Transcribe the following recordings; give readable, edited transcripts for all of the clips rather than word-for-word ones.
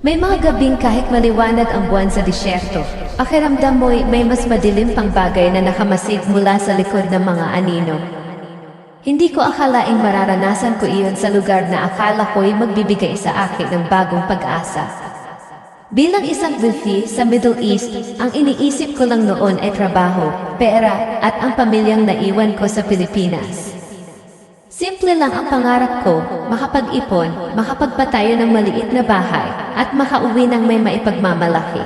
May mga gabing kahit maliwanag ang buwan sa disyerto, pakiramdam mo'y may mas madilim pang bagay na nakamasid mula sa likod ng mga anino. Hindi ko akalaing mararanasan ko iyon sa lugar na akala ko'y magbibigay sa akin ng bagong pag-asa. Bilang isang Wilfie sa Middle East, ang iniisip ko lang noon ay trabaho, pera, at ang pamilyang naiwan ko sa Pilipinas. Simple lang ang pangarap ko, makapag-ipon, makapagpatayo ng maliit na bahay, at makauwi ng may maipagmamalaki.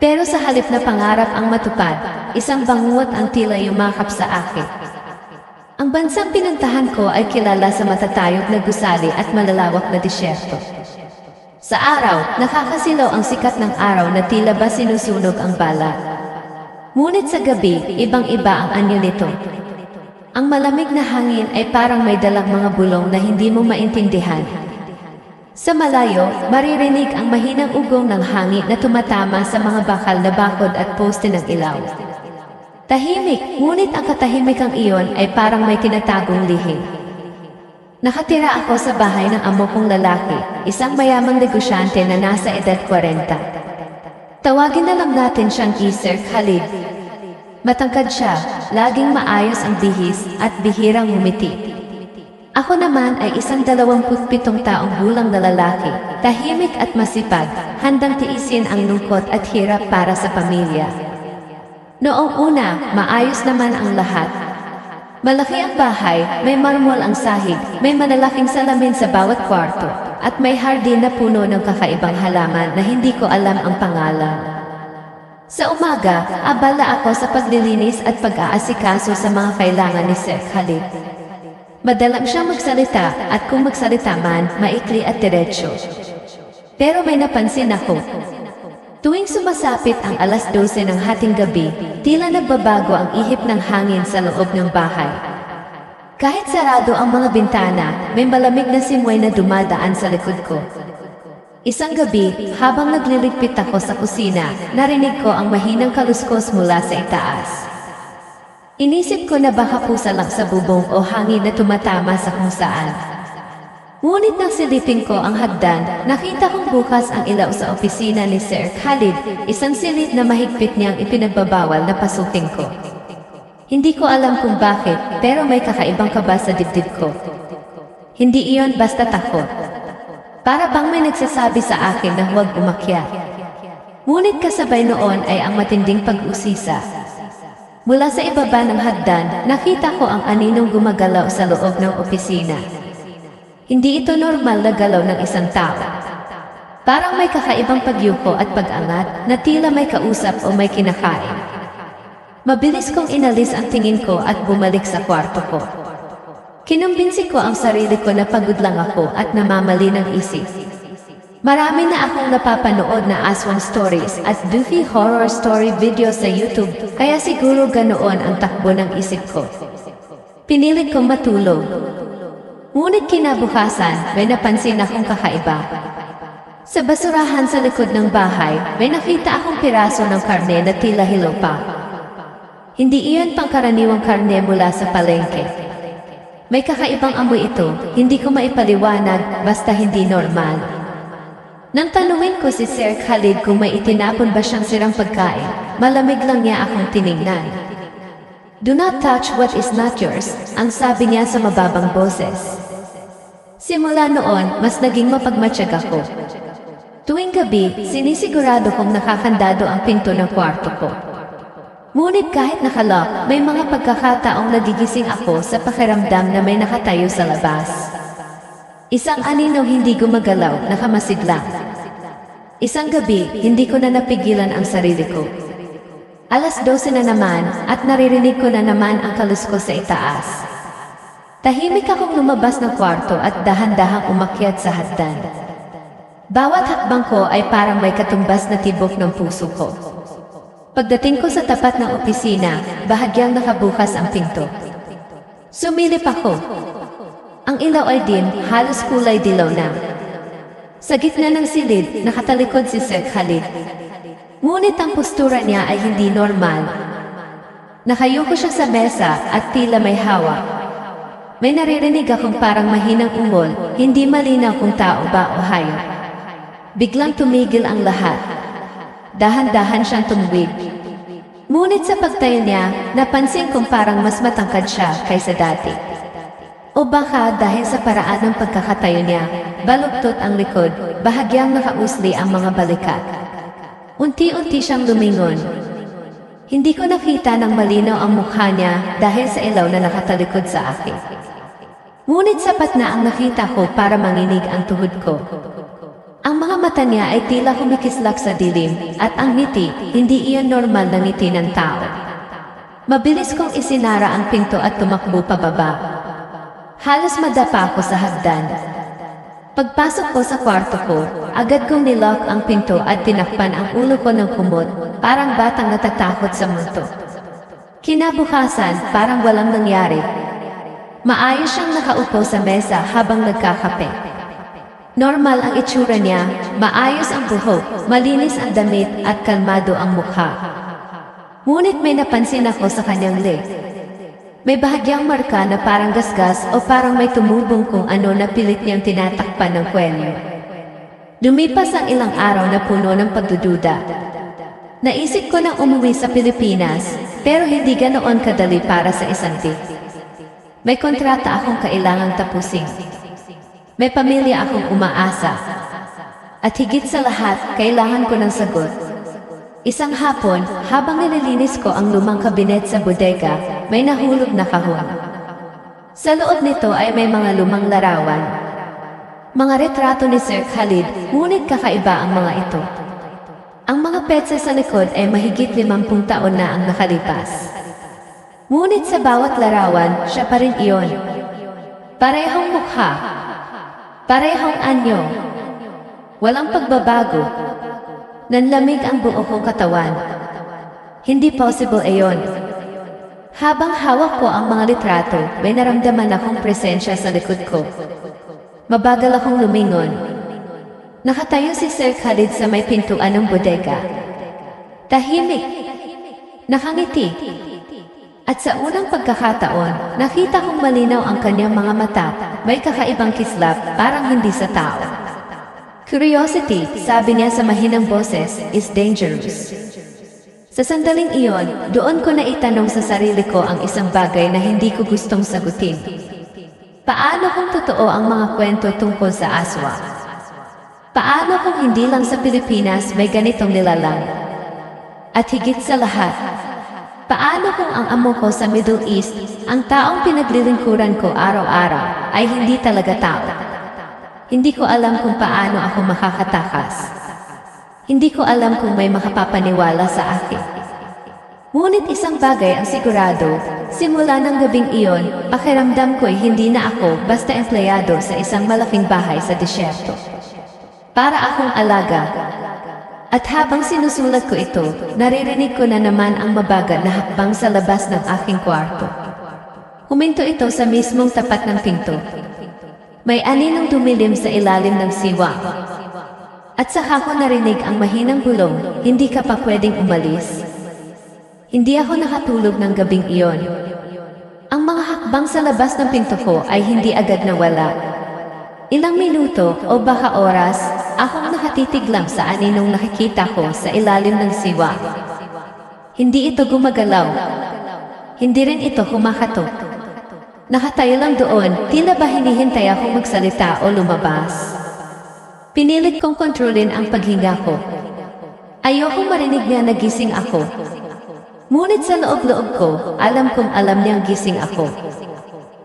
Pero sa halip na pangarap ang matupad, isang bangungot ang tila yumakap sa akin. Ang bansang pinuntahan ko ay kilala sa matatayog na gusali at malalawak na disyerto. Sa araw, nakakasilaw ang sikat ng araw na tila ba sinusunog ang balat. Ngunit sa gabi, ibang-iba ang anyo nito. Ang malamig na hangin ay parang may dalang mga bulong na hindi mo maintindihan. Sa malayo, maririnig ang mahinang ugong ng hangin na tumatama sa mga bakal na bakod at poste ng ilaw. Tahimik, ngunit ang katahimikang iyon ay parang may tinatagong lihim. Nakatira ako sa bahay ng amo kong lalaki, isang mayamang negosyante na nasa edad 40. Tawagin na lang natin siyang Sir Khalid. Matangkad siya, laging maayos ang bihis at bihirang ngumiti. Ako naman ay isang 27 taong gulang na lalaki, tahimik at masipag, handang tiisin ang lungkot at hirap para sa pamilya. Noong una, maayos naman ang lahat. Malaki ang bahay, may marmol ang sahig, may malalaking salamin sa bawat kwarto, at may hardin na puno ng kakaibang halaman na hindi ko alam ang pangalan. Sa umaga, abala ako sa paglilinis at pag-aasikaso sa mga kailangan ni Sir Khalid. Madalang siyang magsalita at kung magsalita man, maikli at diretsyo. Pero may napansin ako. Tuwing sumasapit ang alas 12 ng hating gabi, tila nagbabago ang ihip ng hangin sa loob ng bahay. Kahit sarado ang mga bintana, may malamig na simoy na dumadaan sa likod ko. Isang gabi, habang nagliligpit ako sa kusina, narinig ko ang mahinang kaluskos mula sa itaas. Inisip ko na baka pusa lang sa bubong o hangin na tumatama sa kung saan. Ngunit nang silipin ko ang hagdan, nakita kong bukas ang ilaw sa opisina ni Sir Khalid, isang silid na mahigpit niyang ipinagbabawal na pasukin ko. Hindi ko alam kung bakit, pero may kakaibang kaba sa dibdib ko. Hindi iyon basta takot. Para bang may nagsasabi sa akin na huwag umakyat. Ngunit kasabay noon ay ang matinding pag-usisa. Mula sa ibaba ng hagdan, nakita ko ang aninong gumagalaw sa loob ng opisina. Hindi ito normal na galaw ng isang tao. Parang may kakaibang pagyuko at pag-angat na tila may kausap o may kinakain. Mabilis kong inalis ang tingin ko at bumalik sa kwarto ko. Kinumbinsi ko ang sarili ko na pagod lang ako at namamali ng isip. Marami na akong napapanood na aswang stories at doofy horror story videos sa YouTube, kaya siguro ganoon ang takbo ng isip ko. Pinilit kong matulog. Ngunit kinabukasan, may napansin akong kakaiba. Sa basurahan sa likod ng bahay, may nakita akong piraso ng karne na tila hilaw pa. Hindi iyon pangkaraniwang karne mula sa palengke. May kakaibang amoy ito, hindi ko maipaliwanag, basta hindi normal. Nang tanungin ko si Sir Khalid kung may itinapon ba siyang sirang pagkain, malamig lang niya akong tiningnan. Do not touch what is not yours, ang sabi niya sa mababang boses. Simula noon, mas naging mapagmatsyag ako. Tuwing gabi, sinisigurado kong nakakandado ang pinto ng kwarto ko. Ngunit kahit nakalock, may mga pagkakataong nagigising ako sa pakiramdam na may nakatayo sa labas. Isang aninong hindi gumagalaw, nakamasid lang. Isang gabi, hindi ko na napigilan ang sarili ko. Alas 12 na naman at naririnig ko na naman ang kaluskos sa itaas. Tahimik akong lumabas ng kwarto at dahan-dahang umakyat sa hagdan. Bawat hakbang ko ay parang may katumbas na tibok ng puso ko. Pagdating ko sa tapat ng opisina, bahagyang nakabukas ang pinto. Sumilip ako. Ang ilaw ay dim, halos kulay dilaw na. Sa gitna ng silid, nakatalikod si Sir Khalid. Ngunit ang postura niya ay hindi normal. Nakayuko siya sa mesa at tila may hawak. May naririnig akong parang mahinang ungol, hindi malinaw kung tao ba o hayop. Biglang tumigil ang lahat. Dahan-dahan siyang tumuwid. Ngunit sa pagtayo niya, napansin kong parang mas matangkad siya kaysa dati. O baka dahil sa paraan ng pagkakatayo niya, baluktot ang likod, bahagyang nakausli ang mga balikat. Unti-unti siyang lumingon. Hindi ko nakita ng malinaw ang mukha niya dahil sa ilaw na nakatalikod sa akin. Ngunit sapat na ang nakita ko para manginig ang tuhod ko. Ang mga mata niya ay tila kumikislap sa dilim at ang ngiti, hindi iyon normal na ngiti ng tao. Mabilis kong isinara ang pinto at tumakbo pababa. Halos madapa ako sa hagdan. Pagpasok ko sa kwarto ko, agad kong nilock ang pinto at tinakpan ang ulo ko ng kumot, parang batang natatakot sa multo. Kinabukasan, parang walang nangyari. Maayos siyang nakaupo sa mesa habang nagkakape. Normal ang itsura niya, maayos ang buhok, malinis ang damit at kalmado ang mukha. Ngunit may napansin ako sa kanyang leg. May bahagyang marka na parang gasgas o parang may tumubong kung ano na pilit niyang tinatakpan ng kwelyo. Lumipas ang ilang araw na puno ng pagdududa. Naisip ko nang umuwi sa Pilipinas, pero hindi ganoon kadali para sa isang tip. May kontrata akong kailangang tapusin. May pamilya akong umaasa. At higit sa lahat, kailangan ko ng sagot. Isang hapon, habang nililinis ko ang lumang kabinet sa bodega, may nahulog na kahon. Sa loob nito ay may mga lumang larawan. Mga retrato ni Sir Khalid, ngunit kakaiba ang mga ito. Ang mga petsa sa likod ay mahigit 50 taon na ang nakalipas. Ngunit sa bawat larawan, siya pa rin iyon. Parehong mukha. Parehong anyo. Walang pagbabago. Nanlamig ang buo kong katawan. Hindi possible ayon. Habang hawak ko ang mga litrato, may naramdaman akong presensya sa likod ko. Mabagal akong lumingon. Nakatayo si Sir Khalid sa may pintuan ng bodega. Tahimik. Nakangiti. At sa unang pagkakataon, nakita kong malinaw ang kanyang mga mata, may kakaibang kislap, parang hindi sa tao. Curiosity, sabi niya sa mahinang boses, is dangerous. Sa sandaling iyon, doon ko naitanong sa sarili ko ang isang bagay na hindi ko gustong sagutin. Paano kung totoo ang mga kwento tungkol sa aswa? Paano kung hindi lang sa Pilipinas may ganitong nilalang? At higit sa lahat, paano kung ang amo ko sa Middle East, ang taong pinaglilingkuran ko araw-araw, ay hindi talaga tao? Hindi ko alam kung paano ako makakatakas. Hindi ko alam kung may makapapaniwala sa akin. Ngunit isang bagay ang sigurado, simula ng gabing iyon, pakiramdam ko'y hindi na ako basta empleyado sa isang malaking bahay sa disyerto. Para akong alaga. At habang sinusulat ko ito, naririnig ko na naman ang mabagal na hakbang sa labas ng aking kwarto. Huminto ito sa mismong tapat ng pinto. May aninong dumilim sa ilalim ng siwa. At saka ko narinig ang mahinang bulong, hindi ka pa pwedeng umalis. Hindi ako nakatulog ng gabing iyon. Ang mga hakbang sa labas ng pinto ko ay hindi agad nawala. Ilang minuto o baka oras, akong nakatitig lang sa aninong nakikita ko sa ilalim ng siwa. Hindi ito gumagalaw. Hindi rin ito kumakatok. Nakatayo lang doon, tila ba hinihintay akong magsalita o lumabas. Pinilit kong kontrolin ang paghinga ko. Ayokong marinig niya na gising ako. Ngunit sa loob-loob ko, alam kong alam niyang gising ako.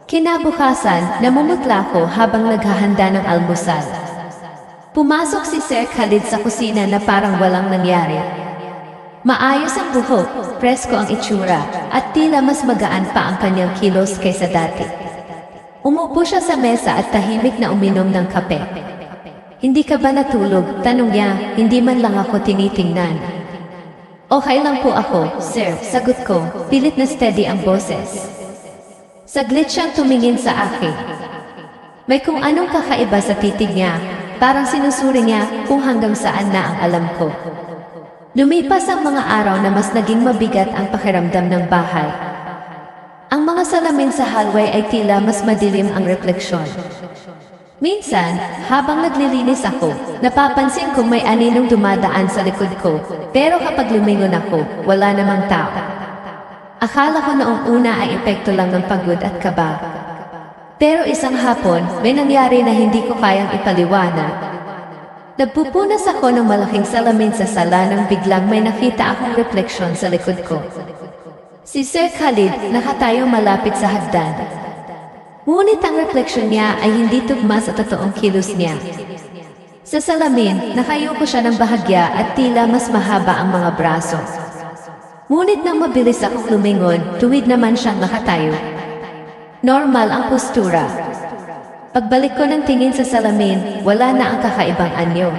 Kinabukasan, namumutla ko habang naghahanda ng almusal. Pumasok si Sir Khalid sa kusina na parang walang nangyari. Maayos ang buhok, presko ang itsura, at tila mas magaan pa ang kanyang kilos kaysa dati. Umupo siya sa mesa at tahimik na uminom ng kape. Hindi ka ba natulog? Tanong niya, hindi man lang ako tinitingnan. Okay lang po ako, sir, sagot ko, pilit na steady ang boses. Saglit siyang tumingin sa akin. May kung anong kakaiba sa titig niya, parang sinusuri niya kung hanggang saan na ang alam ko. Lumipas ang mga araw na mas naging mabigat ang pakiramdam ng bahay. Ang mga salamin sa hallway ay tila mas madilim ang refleksyon. Minsan, habang naglilinis ako, napapansin kong may aninong dumadaan sa likod ko, pero kapag lumingon ako, wala namang tao. Akala ko noong una ay epekto lang ng pagod at kaba. Pero isang hapon, may nangyari na hindi ko kayang ipaliwanag. Nagpupunas ako ng malaking salamin sa sala nang biglang may nakita akong refleksyon sa likod ko. Si Sir Khalid nakatayo malapit sa hagdan. Ngunit ang refleksyon niya ay hindi tugma sa totoong kilos niya. Sa salamin, nakayuko siya ng bahagya at tila mas mahaba ang mga braso. Ngunit nang mabilis akong lumingon, tuwid naman siyang nakatayo. Normal ang postura. Pagbalik ko ng tingin sa salamin, wala na ang kakaibang anyo.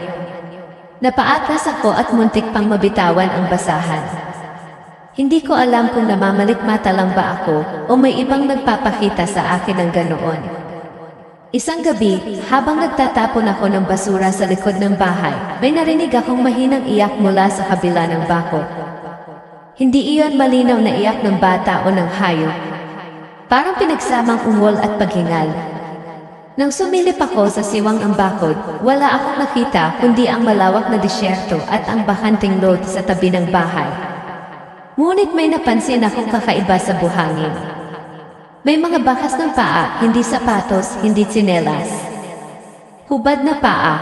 Napaatras ako at muntik pang mabitawan ang basahan. Hindi ko alam kung namamalikmata lang ba ako o may ibang nagpapakita sa akin ng ganoon. Isang gabi, habang nagtatapon ako ng basura sa likod ng bahay, may narinig akong mahinang iyak mula sa kabila ng bako. Hindi iyon malinaw na iyak ng bata o ng hayop. Parang pinagsamang ungol at paghingal. Nang sumilip ako sa siwang ng bakod, wala akong nakita kundi ang malawak na disyerto at ang bakanting lot sa tabi ng bahay. Ngunit may napansin akong kakaiba sa buhangin. May mga bakas ng paa, hindi sapatos, hindi tsinelas. Hubad na paa.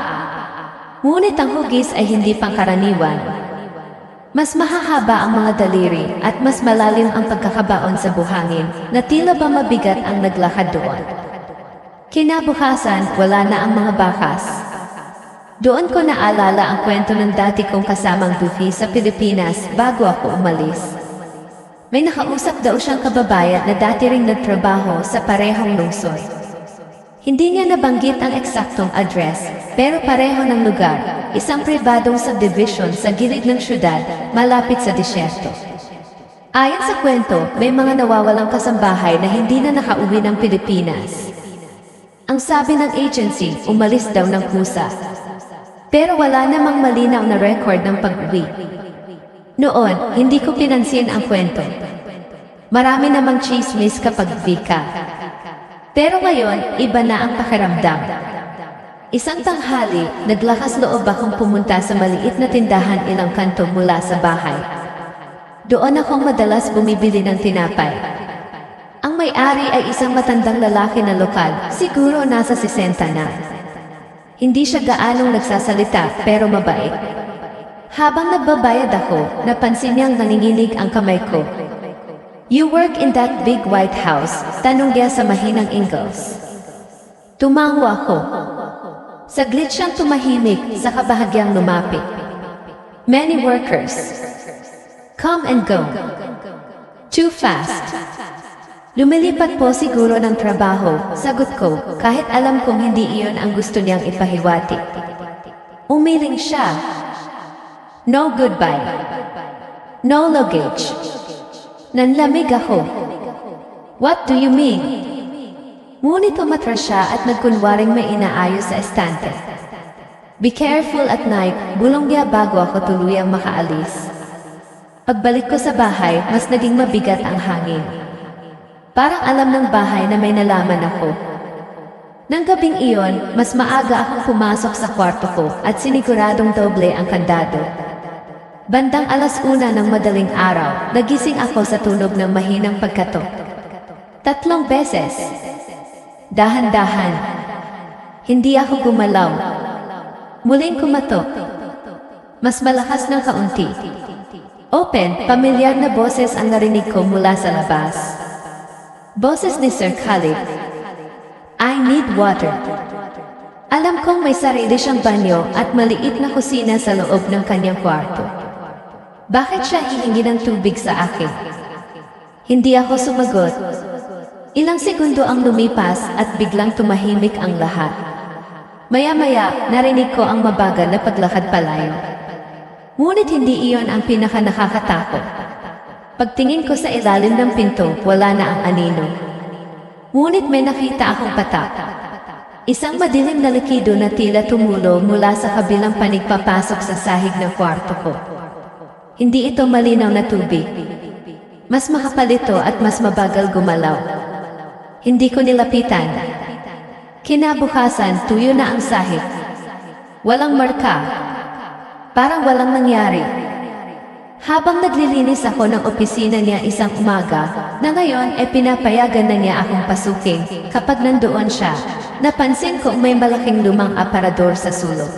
Ngunit ang hugis ay hindi pangkaraniwan. Mas mahahaba ang mga daliri at mas malalim ang pagkakabaon sa buhangin na tila ba mabigat ang naglakad doon. Kinabukasan, wala na ang mga bakas. Doon ko naalala ang kwento ng dati kong kasamang Buffy sa Pilipinas bago ako umalis. May nakausap daw siyang kababayan na dati ring nagtrabaho sa parehong lungsod. Hindi niya nabanggit ang eksaktong address, pero pareho ng lugar, isang pribadong subdivision sa gilid ng syudad, malapit sa disyerto. Ayon sa kwento, may mga nawawalang kasambahay na hindi na nakauwi ng Pilipinas. Ang sabi ng agency, umalis daw ng kusa. Pero wala namang malinaw na record ng pag-uwi. Noon, hindi ko pinansin ang kwento. Marami namang chismis kapag vika. Pero ngayon, iba na ang pakiramdam. Isang tanghali, naglakas loob akong pumunta sa maliit na tindahan ilang kanto mula sa bahay. Doon akong madalas bumibili ng tinapay. Ang may-ari ay isang matandang lalaki na lokal, siguro nasa 60 na. Hindi siya gaanong nagsasalita pero mabait. Habang nagbabayad ako, napansin niyang nanginginig ang kamay ko. "You work in that big white house?" tanong niya sa mahinang Ingles. Tumango ako. Saglit siyang tumahimik sa kabahagyang lumapit. "Many workers. Come and go. Too fast." Lumilipat po siguro ng trabaho, sagot ko, kahit alam kong hindi iyon ang gusto niyang ipahiwati. Umiling siya. "No goodbye. No luggage." Nanlamig ako. "What do you mean?" Ngunit umatras siya at nagkunwaring may inaayos sa estante. "Be careful at night," bulong niya bago ako tuluyang makaalis. Pagbalik ko sa bahay, mas naging mabigat ang hangin. Parang alam ng bahay na may nalaman ako. Nang gabing iyon, mas maaga akong pumasok sa kwarto ko at siniguradong doble ang kandado. Bandang 1:00 ng madaling araw, nagising ako sa tunog ng mahinang pagkatok. 3 beses. Dahan-dahan. Hindi ako gumalaw. Muling kumatok. Mas malakas ng kaunti. Open, pamilyar na boses ang narinig ko mula sa labas. Boses ni Sir Khalid. "I need water." Alam kong may sarili siyang banyo at maliit na kusina sa loob ng kanyang kwarto. Bakit siya hihingi ng tubig sa akin? Hindi ako sumagot. Ilang segundo ang lumipas at biglang tumahimik ang lahat. Maya-maya, narinig ko ang mabagal na paglakad palayo. Ngunit hindi iyon ang pinaka nakakatakot. Pagtingin ko sa ilalim ng pinto, wala na ang anino. Ngunit may nakita akong patak. Isang madilim na likido na tila tumulo mula sa kabilang panig papasok sa sahig ng kwarto ko. Hindi ito malinaw na tubig. Mas makapal ito at mas mabagal gumalaw. Hindi ko nilapitan. Kinabukasan, tuyo na ang sahig. Walang marka. Parang walang nangyari. Habang naglilinis ako ng opisina niya isang umaga, na ngayon pinapayagan na niya akong pasukin, kapag nandoon siya, napansin ko may malaking lumang aparador sa sulok.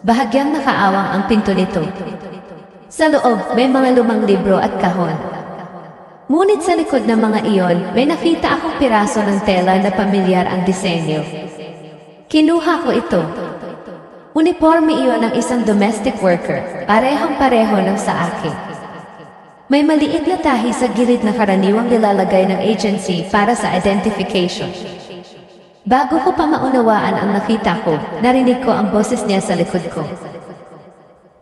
Bahagyang nakaawang ang pinto nito. Sa loob, may mga lumang libro at kahon. Ngunit sa likod ng mga iyon, may nakita akong piraso ng tela na pamilyar ang disenyo. Kinuha ko ito. Uniforme iyon ng isang domestic worker, parehong-pareho ng sa akin. May maliit na tahi sa gilid na karaniwang nilalagay ng agency para sa identification. Bago ko pa maunawaan ang nakita ko, narinig ko ang boses niya sa likod ko.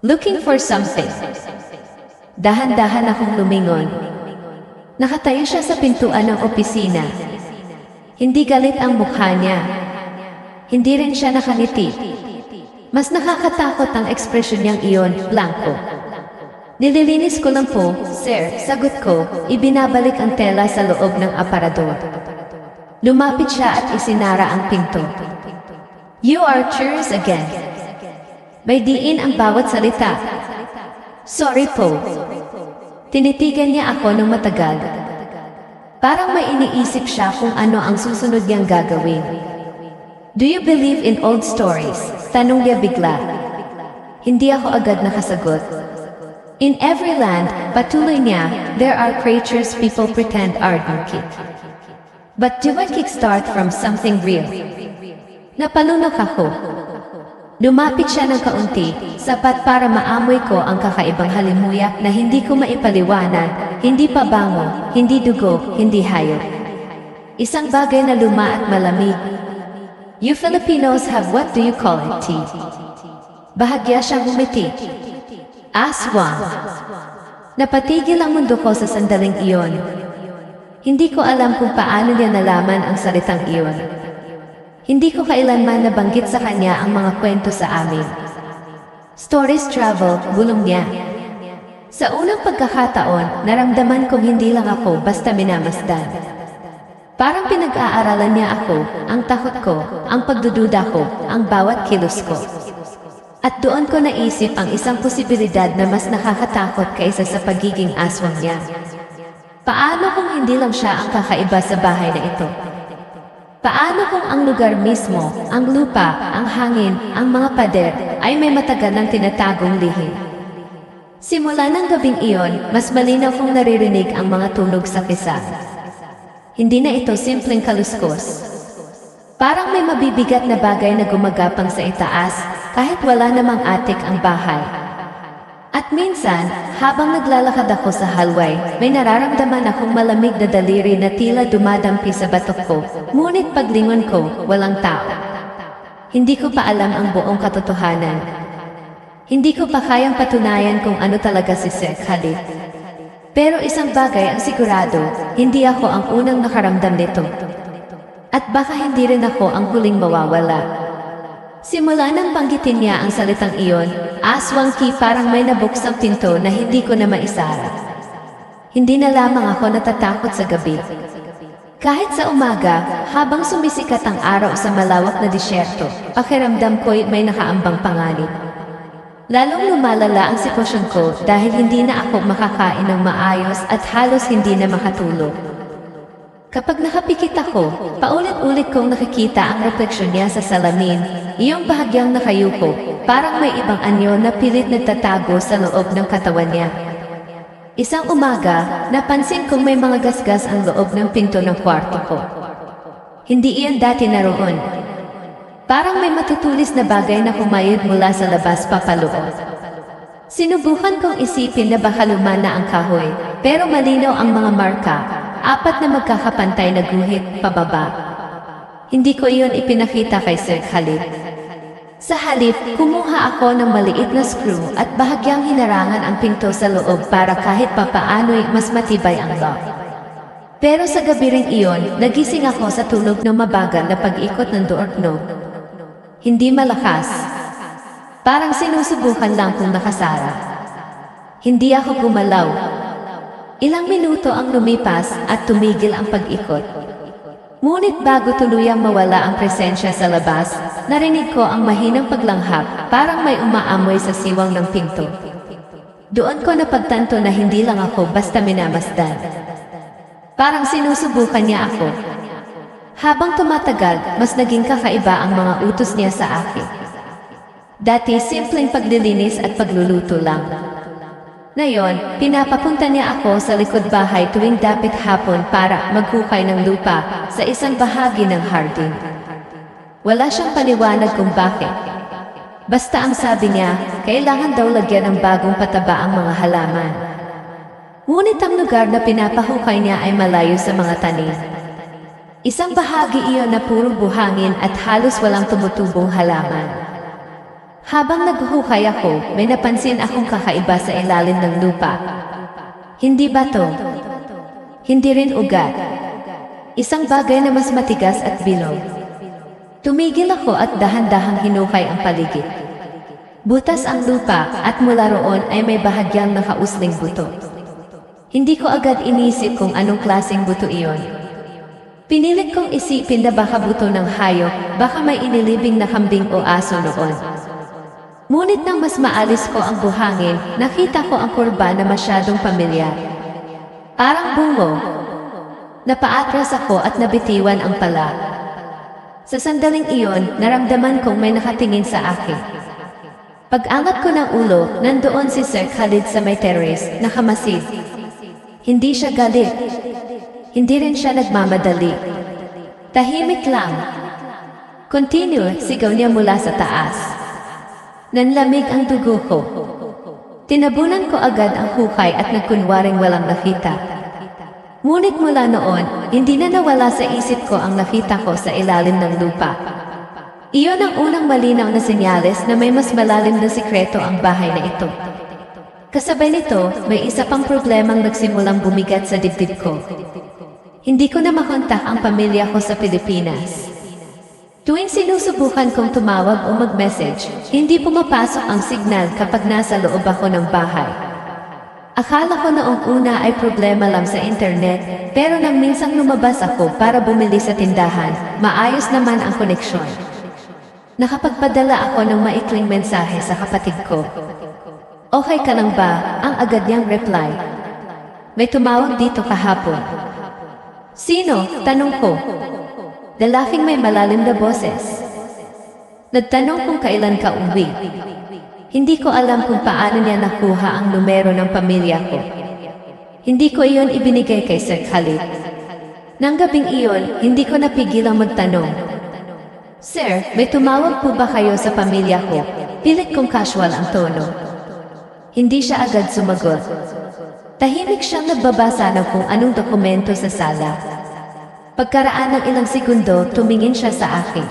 Looking for something. Dahan-dahan akong lumingon. Nakatayo siya sa pintuan ng opisina. Hindi galit ang mukha niya. Hindi rin siya nakangiti. Mas nakakatakot ang ekspresyon niyang iyon, blanco. Nililinis ko lang po, sir, sagot ko, ibinabalik ang tela sa loob ng aparador. Lumapit siya at isinara ang pinto. You are curious again. May diin ang bawat salita. Sorry po. Tinitigan niya ako ng matagal. Parang may iniisip siya kung ano ang susunod niyang gagawin. Do you believe in old stories? Tanong niya bigla. Hindi ako agad nakasagot. In every land, patuloy niya, there are creatures people pretend are monkey. But do I kickstart from something real? Napalunok ako. Lumapit siya ng kaunti, sapat para maamoy ko ang kakaibang halimuyak na hindi ko maipaliwanag, hindi pabango, hindi dugo, hindi hayop. Isang bagay na luma at malamig. You Filipinos have what do you call it, tea? Bahagya siyang umiti. Aswang. Napatigil ang mundo ko sa sandaling iyon. Hindi ko alam kung paano niya nalaman ang salitang iyon. Hindi ko kailanman nabanggit sa kanya ang mga kwento sa amin. Stories travel, bulong niya. Sa unang pagkakataon, naramdaman kong hindi lang ako basta minamasdan. Parang pinag-aaralan niya ako, ang takot ko, ang pagdududa ko, ang bawat kilos ko. At doon ko naisip ang isang posibilidad na mas nakakatakot kaysa sa pagiging aswang niya. Paano kung hindi lang siya ang kakaiba sa bahay na ito? Paano kung ang lugar mismo, ang lupa, ang hangin, ang mga pader, ay may matagal ng tinatagong lihim? Simula ng gabing iyon, mas malinaw kong naririnig ang mga tunog sa kisa. Hindi na ito simpleng kaluskos. Parang may mabibigat na bagay na gumagapang sa itaas, kahit wala namang atik ang bahay. At minsan, habang naglalakad ako sa hallway, may nararamdaman akong malamig na daliri na tila dumadampi sa batok ko, ngunit paglingon ko, walang tao. Hindi ko pa alam ang buong katotohanan. Hindi ko pa kayang patunayan kung ano talaga si Sir Khalid. Pero isang bagay ang sigurado, hindi ako ang unang nakaramdam nito. At baka hindi rin ako ang huling mawawala. Simula nang banggitin niya ang salitang iyon, aswang ki parang may nabuksang pinto na hindi ko na maisara. Hindi na lamang ako natatakot sa gabi. Kahit sa umaga, habang sumisikat ang araw sa malawak na disyerto, pakiramdam ko'y may nakaambang panganib. Lalong lumalala ang sitwasyon ko dahil hindi na ako makakain ng maayos at halos hindi na makatulog. Kapag nakapikit ako, paulit-ulit kong nakikita ang refleksyon niya sa salamin, iyong bahagyang nakayuko, parang may ibang anyo na pilit nagtatago sa loob ng katawan niya. Isang umaga, napansin kong may mga gasgas ang loob ng pinto ng kwarto ko. Hindi iyon dati naroon. Parang may matutulis na bagay na kumayod mula sa labas papaloob. Sinubukan kong isipin na baka luma na ang kahoy, pero malinaw ang mga marka, 4 na magkakapantay na guhit pababa. Hindi ko iyon ipinakita kay Sir Khalid. Sa halip, kumuha ako ng maliit na screw at bahagyang hinarangan ang pinto sa loob para kahit papaano'y mas matibay ang lock. Pero sa gabi ring iyon, nagising ako sa tulog ng mabagal na pag-ikot ng doorknob. Hindi malakas. Parang sinusubukan lang kung nakasara. Hindi ako gumalaw. Ilang minuto ang lumipas at tumigil ang pag-ikot. Ngunit bago tuluyang mawala ang presensya sa labas, narinig ko ang mahinang paglanghap, parang may umaamoy sa siwang ng pinto. Doon ko napagtanto na hindi lang ako basta minamasdan. Parang sinusubukan niya ako. Habang tumatagal, mas naging kakaiba ang mga utos niya sa akin. Dati simpleng paglilinis at pagluluto lang. Ngayon, pinapapunta niya ako sa likod bahay tuwing dapit hapon para maghukay ng lupa sa isang bahagi ng hardin. Wala siyang paliwanag kung bakit. Basta ang sabi niya, kailangan daw lagyan ng bagong pataba ang mga halaman. Ngunit ang lugar na pinapahukay niya ay malayo sa mga tanim. Isang bahagi iyon na puro buhangin at halos walang tumutubong halaman. Habang naghuhukay ako, may napansin akong kakaiba sa ilalim ng lupa. Hindi bato. Hindi rin ugat. Isang bagay na mas matigas at bilog. Tumigil ako at dahan-dahang hinukay ang paligid. Butas ang lupa at mula roon ay may bahagyang nakausling buto. Hindi ko agad inisip kung anong klaseng buto iyon. Pinilit kong isipin na baka buto ng hayop, baka may inilibing na kambing o aso noon. Ngunit nang mas maalis ko ang buhangin, nakita ko ang kurba na masyadong pamilyar. Parang bungo. Napaatras ako at nabitiwan ang pala. Sa sandaling iyon, naramdaman kong may nakatingin sa akin. Pag-angat ko ng ulo, nandoon si Sir Khalid sa may terrace, nakamasid. Hindi siya galit. Hindi rin siya nagmamadali. Tahimik lang. Continue, sigaw niya mula sa taas. Nanlamig ang dugo ko. Tinabunan ko agad ang hukay at nagkunwaring walang nakita. Ngunit mula noon, hindi na nawala sa isip ko ang nakita ko sa ilalim ng lupa. Iyon ang unang malinaw na senyales na may mas malalim na sikreto ang bahay na ito. Kasabay nito, may isa pang problemang nagsimulang bumigat sa dibdib ko. Hindi ko na makontak ang pamilya ko sa Pilipinas. Tuwing sinusubukan kong tumawag o mag-message, hindi pumapasok ang signal kapag nasa loob ako ng bahay. Akala ko noong una ay problema lang sa internet, pero nang minsang lumabas ako para bumili sa tindahan, maayos naman ang koneksyon. Nakapagpadala ako ng maikling mensahe sa kapatid ko. Okay ka lang ba? Ang agad niyang reply. May tumawag dito kahapon. Sino? Tanong ko. Lalaking may malalim na boses. Nagtanong kung kailan ka uwi. Hindi ko alam kung paano niya nakuha ang numero ng pamilya ko. Hindi ko iyon ibinigay kay Sir Khalid. Nang gabing iyon, hindi ko napigilang magtanong. Sir, may tumawag po ba kayo sa pamilya ko? Pilit kong casual ang tono. Hindi siya agad sumagot. Tahimik siyang nagbabasa ng kung anong dokumento sa sala. Pagkaraan ng ilang segundo, tumingin siya sa akin.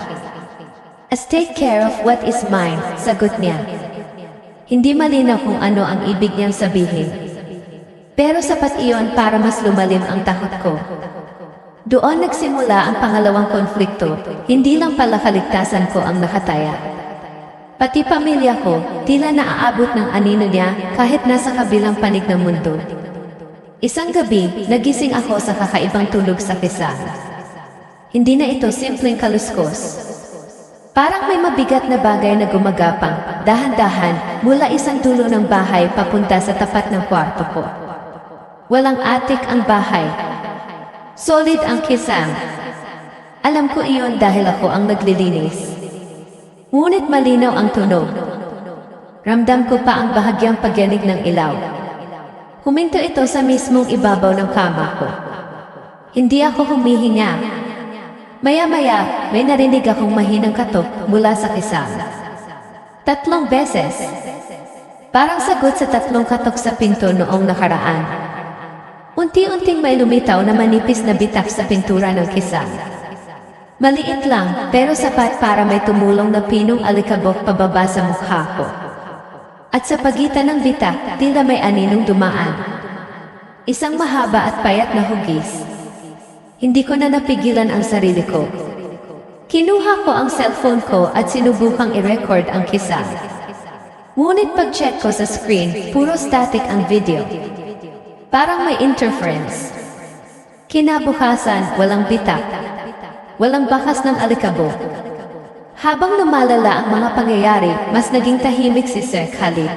As take care of what is mine, sagot niya. Hindi malinaw kung ano ang ibig niyang sabihin. Pero sapat iyon para mas lumalim ang takot ko. Doon nagsimula ang pangalawang konflikto, hindi lang pala kaligtasan ko ang nakataya. Pati pamilya ko, tila naaabot ng anino niya kahit nasa kabilang panig ng mundo. Isang gabi, nagising ako sa kakaibang tulog sa kisame. Hindi na ito simpleng kaluskos. Parang may mabigat na bagay na gumagapang, dahan-dahan, mula isang dulo ng bahay papunta sa tapat ng kwarto ko. Walang attic ang bahay. Solid ang kisame. Alam ko iyon dahil ako ang naglilinis. Ngunit malinaw ang tunog. Ramdam ko pa ang bahagyang pagyanig ng ilaw. Huminto ito sa mismong ibabaw ng kama ko. Hindi ako humihinga. Maya-maya, may narinig akong mahinang katok mula sa kisame. 3 beses. Parang sagot sa 3 katok sa pinto noong nakaraan. Unti-unting may lumitaw na manipis na bitak sa pintura ng kisame. Maliit lang, pero sapat para may tumulong na pinong alikabok pababa sa mukha ko. At sa pagitan ng bitak, tila may aninong dumaan. Isang mahaba at payat na hugis. Hindi ko na napigilan ang sarili ko. Kinuha ko ang cellphone ko at sinubukang i-record ang kisame. Ngunit pag-check ko sa screen, puro static ang video. Parang may interference. Kinabukasan, walang bitak. Walang bakas ng alikabok. Habang lumalala ang mga pangyayari, mas naging tahimik si Sir Khalid.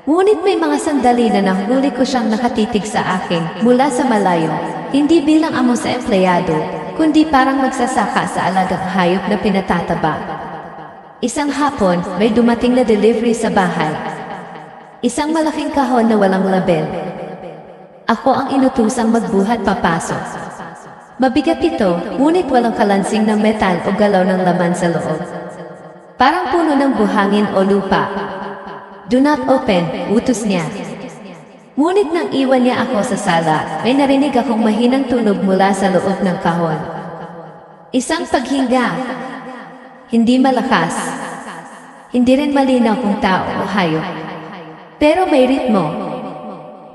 Ngunit may mga sandali na nahuli ko siyang nakatitig sa akin mula sa malayo, hindi bilang amo sa empleyado, kundi parang magsasaka sa alagang hayop na pinatataba. Isang hapon, may dumating na delivery sa bahay. Isang malaking kahon na walang label. Ako ang inutusang magbuhat papasok. Mabigat ito, ngunit walang kalansing ng metal o galaw ng laman sa loob. Parang puno ng buhangin o lupa. Do not open, utos niya. Ngunit nang iwan niya ako sa sala, may narinig akong mahinang tunog mula sa loob ng kahon. Isang paghinga. Hindi malakas. Hindi rin malinaw kung tao o hayop. Pero may ritmo.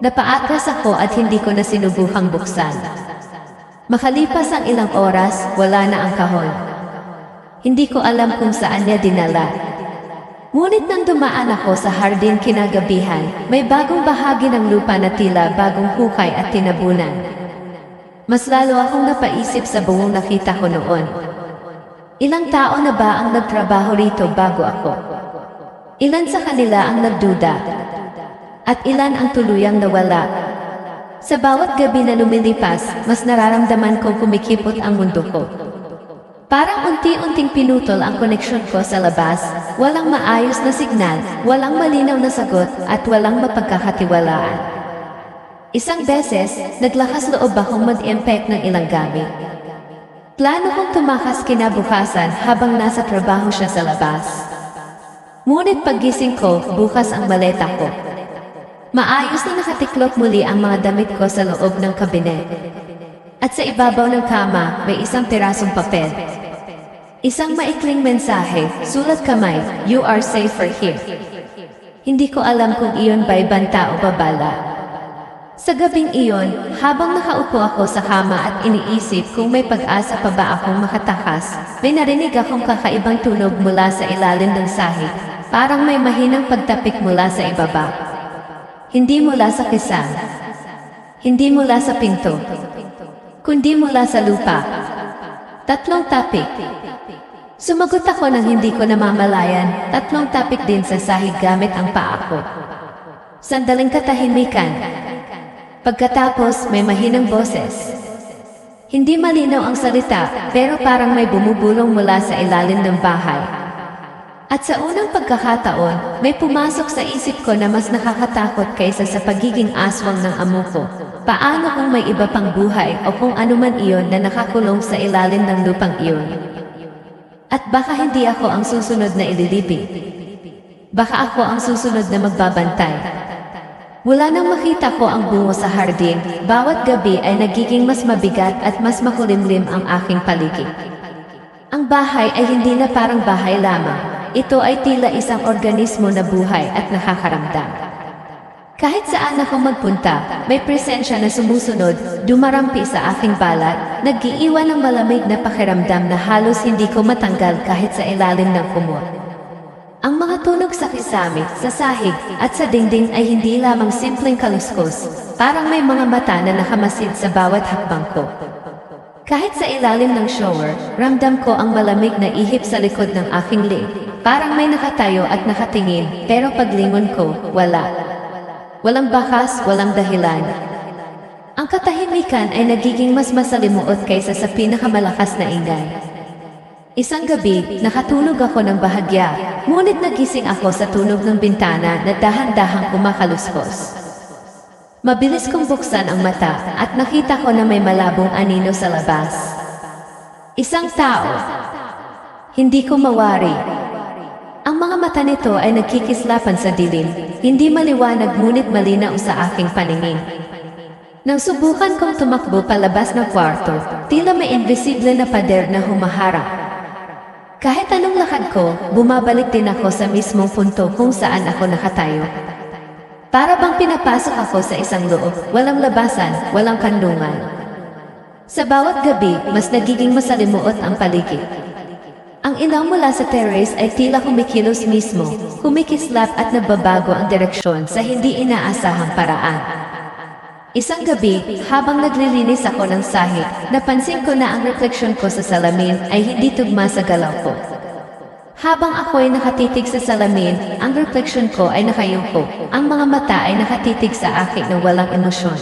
Napaatras ako at hindi ko na sinubukang buksan. Makalipas ang ilang oras, wala na ang kahon. Hindi ko alam kung saan niya dinala. Ngunit nang dumaan ako sa hardin kinagabihan, may bagong bahagi ng lupa na tila bagong hukay at tinabunan. Mas lalo akong napaisip sa buong nakita ko noon. Ilang tao na ba ang nagtrabaho rito bago ako? Ilan sa kanila ang nagduda? At ilan ang tuluyang nawala? Sa bawat gabi na lumilipas, mas nararamdaman kong kumikipot ang mundo ko. Parang unti-unting pinutol ang koneksyon ko sa labas, walang maayos na signal, walang malinaw na sagot, at walang mapagkakatiwalaan. Isang beses, naglakas loob akong mag-impact ng ilang gamit. Plano kong tumakas kinabukasan habang nasa trabaho siya sa labas. Ngunit paggising ko, bukas ang maleta ko. Maayos na nakatiklop muli ang mga damit ko sa loob ng kabinet. At sa ibabaw ng kama, may isang pirasong papel. Isang maikling mensahe, sulat kamay, "You are safer here." Hindi ko alam kung iyon ba'y banta o babala. Sa gabing iyon, habang nakaupo ako sa kama at iniisip kung may pag-asa pa ba akong makatakas, may narinig akong kakaibang tunog mula sa ilalim ng sahig, parang may mahinang pagtapik mula sa ibaba. Hindi mula sa kisam. Hindi mula sa pinto. Kundi mula sa lupa. 3 tapik. Sumagot ako nang hindi ko namamalayan, 3 tapik din sa sahig gamit ang paa ko. Sandaling katahimikan. Pagkatapos may mahinang boses. Hindi malinaw ang salita, pero parang may bumubulong mula sa ilalim ng bahay. At sa unang pagkakataon, may pumasok sa isip ko na mas nakakatakot kaysa sa pagiging aswang ng amo ko. Paano kung may iba pang buhay o kung anuman iyon na nakakulong sa ilalim ng lupang iyon? At baka hindi ako ang susunod na ililibing. Baka ako ang susunod na magbabantay. Mula nang makita ko ang bungo sa hardin, bawat gabi ay nagiging mas mabigat at mas makulimlim ang aking paligid. Ang bahay ay hindi na parang bahay lamang. Ito ay tila isang organismo na buhay at nakakaramdam. Kahit saan ako magpunta, may presensya na sumusunod, dumarampi sa aking balat, nag-iiwan ng malamig na pakiramdam na halos hindi ko matanggal kahit sa ilalim ng kumot. Ang mga tunog sa kisame, sa sahig, at sa dingding ay hindi lamang simpleng kaluskos, parang may mga mata na nakamasid sa bawat hakbang ko. Kahit sa ilalim ng shower, ramdam ko ang malamig na ihip sa likod ng aking leeg. Parang may nakatayo at nakatingin, pero paglingon ko, wala. Walang bakas, walang dahilan. Ang katahimikan ay nagiging mas masalimuot kaysa sa pinakamalakas na ingay. Isang gabi, nakatulog ako ng bahagya, ngunit nagising ako sa tunog ng bintana na dahan-dahang kumakaluskos. Mabilis kong buksan ang mata at nakita ko na may malabong anino sa labas. Isang tao. Hindi ko mawari. Ang mga mata nito ay nagkikislapan sa dilim, hindi maliwanag ngunit malinaw sa aking paningin. Nang subukan kong tumakbo palabas ng kwarto, tila may invisible na pader na humaharap. Kahit anong lakad ko, bumabalik din ako sa mismong punto kung saan ako nakatayo. Para bang pinapasok ako sa isang loob, walang labasan, walang kandungan. Sa bawat gabi, mas nagiging masalimuot ang paligid. Ang ilaw mula sa terrace ay tila kumikilos mismo, kumikislap at nababago ang direksyon sa hindi inaasahang paraan. Isang gabi, habang naglilinis ako ng sahig, napansin ko na ang refleksyon ko sa salamin ay hindi tugma sa galaw ko. Habang ako'y nakatitig sa salamin, ang refleksyon ko ay nakayuko. Ang mga mata ay nakatitig sa akin na walang emosyon.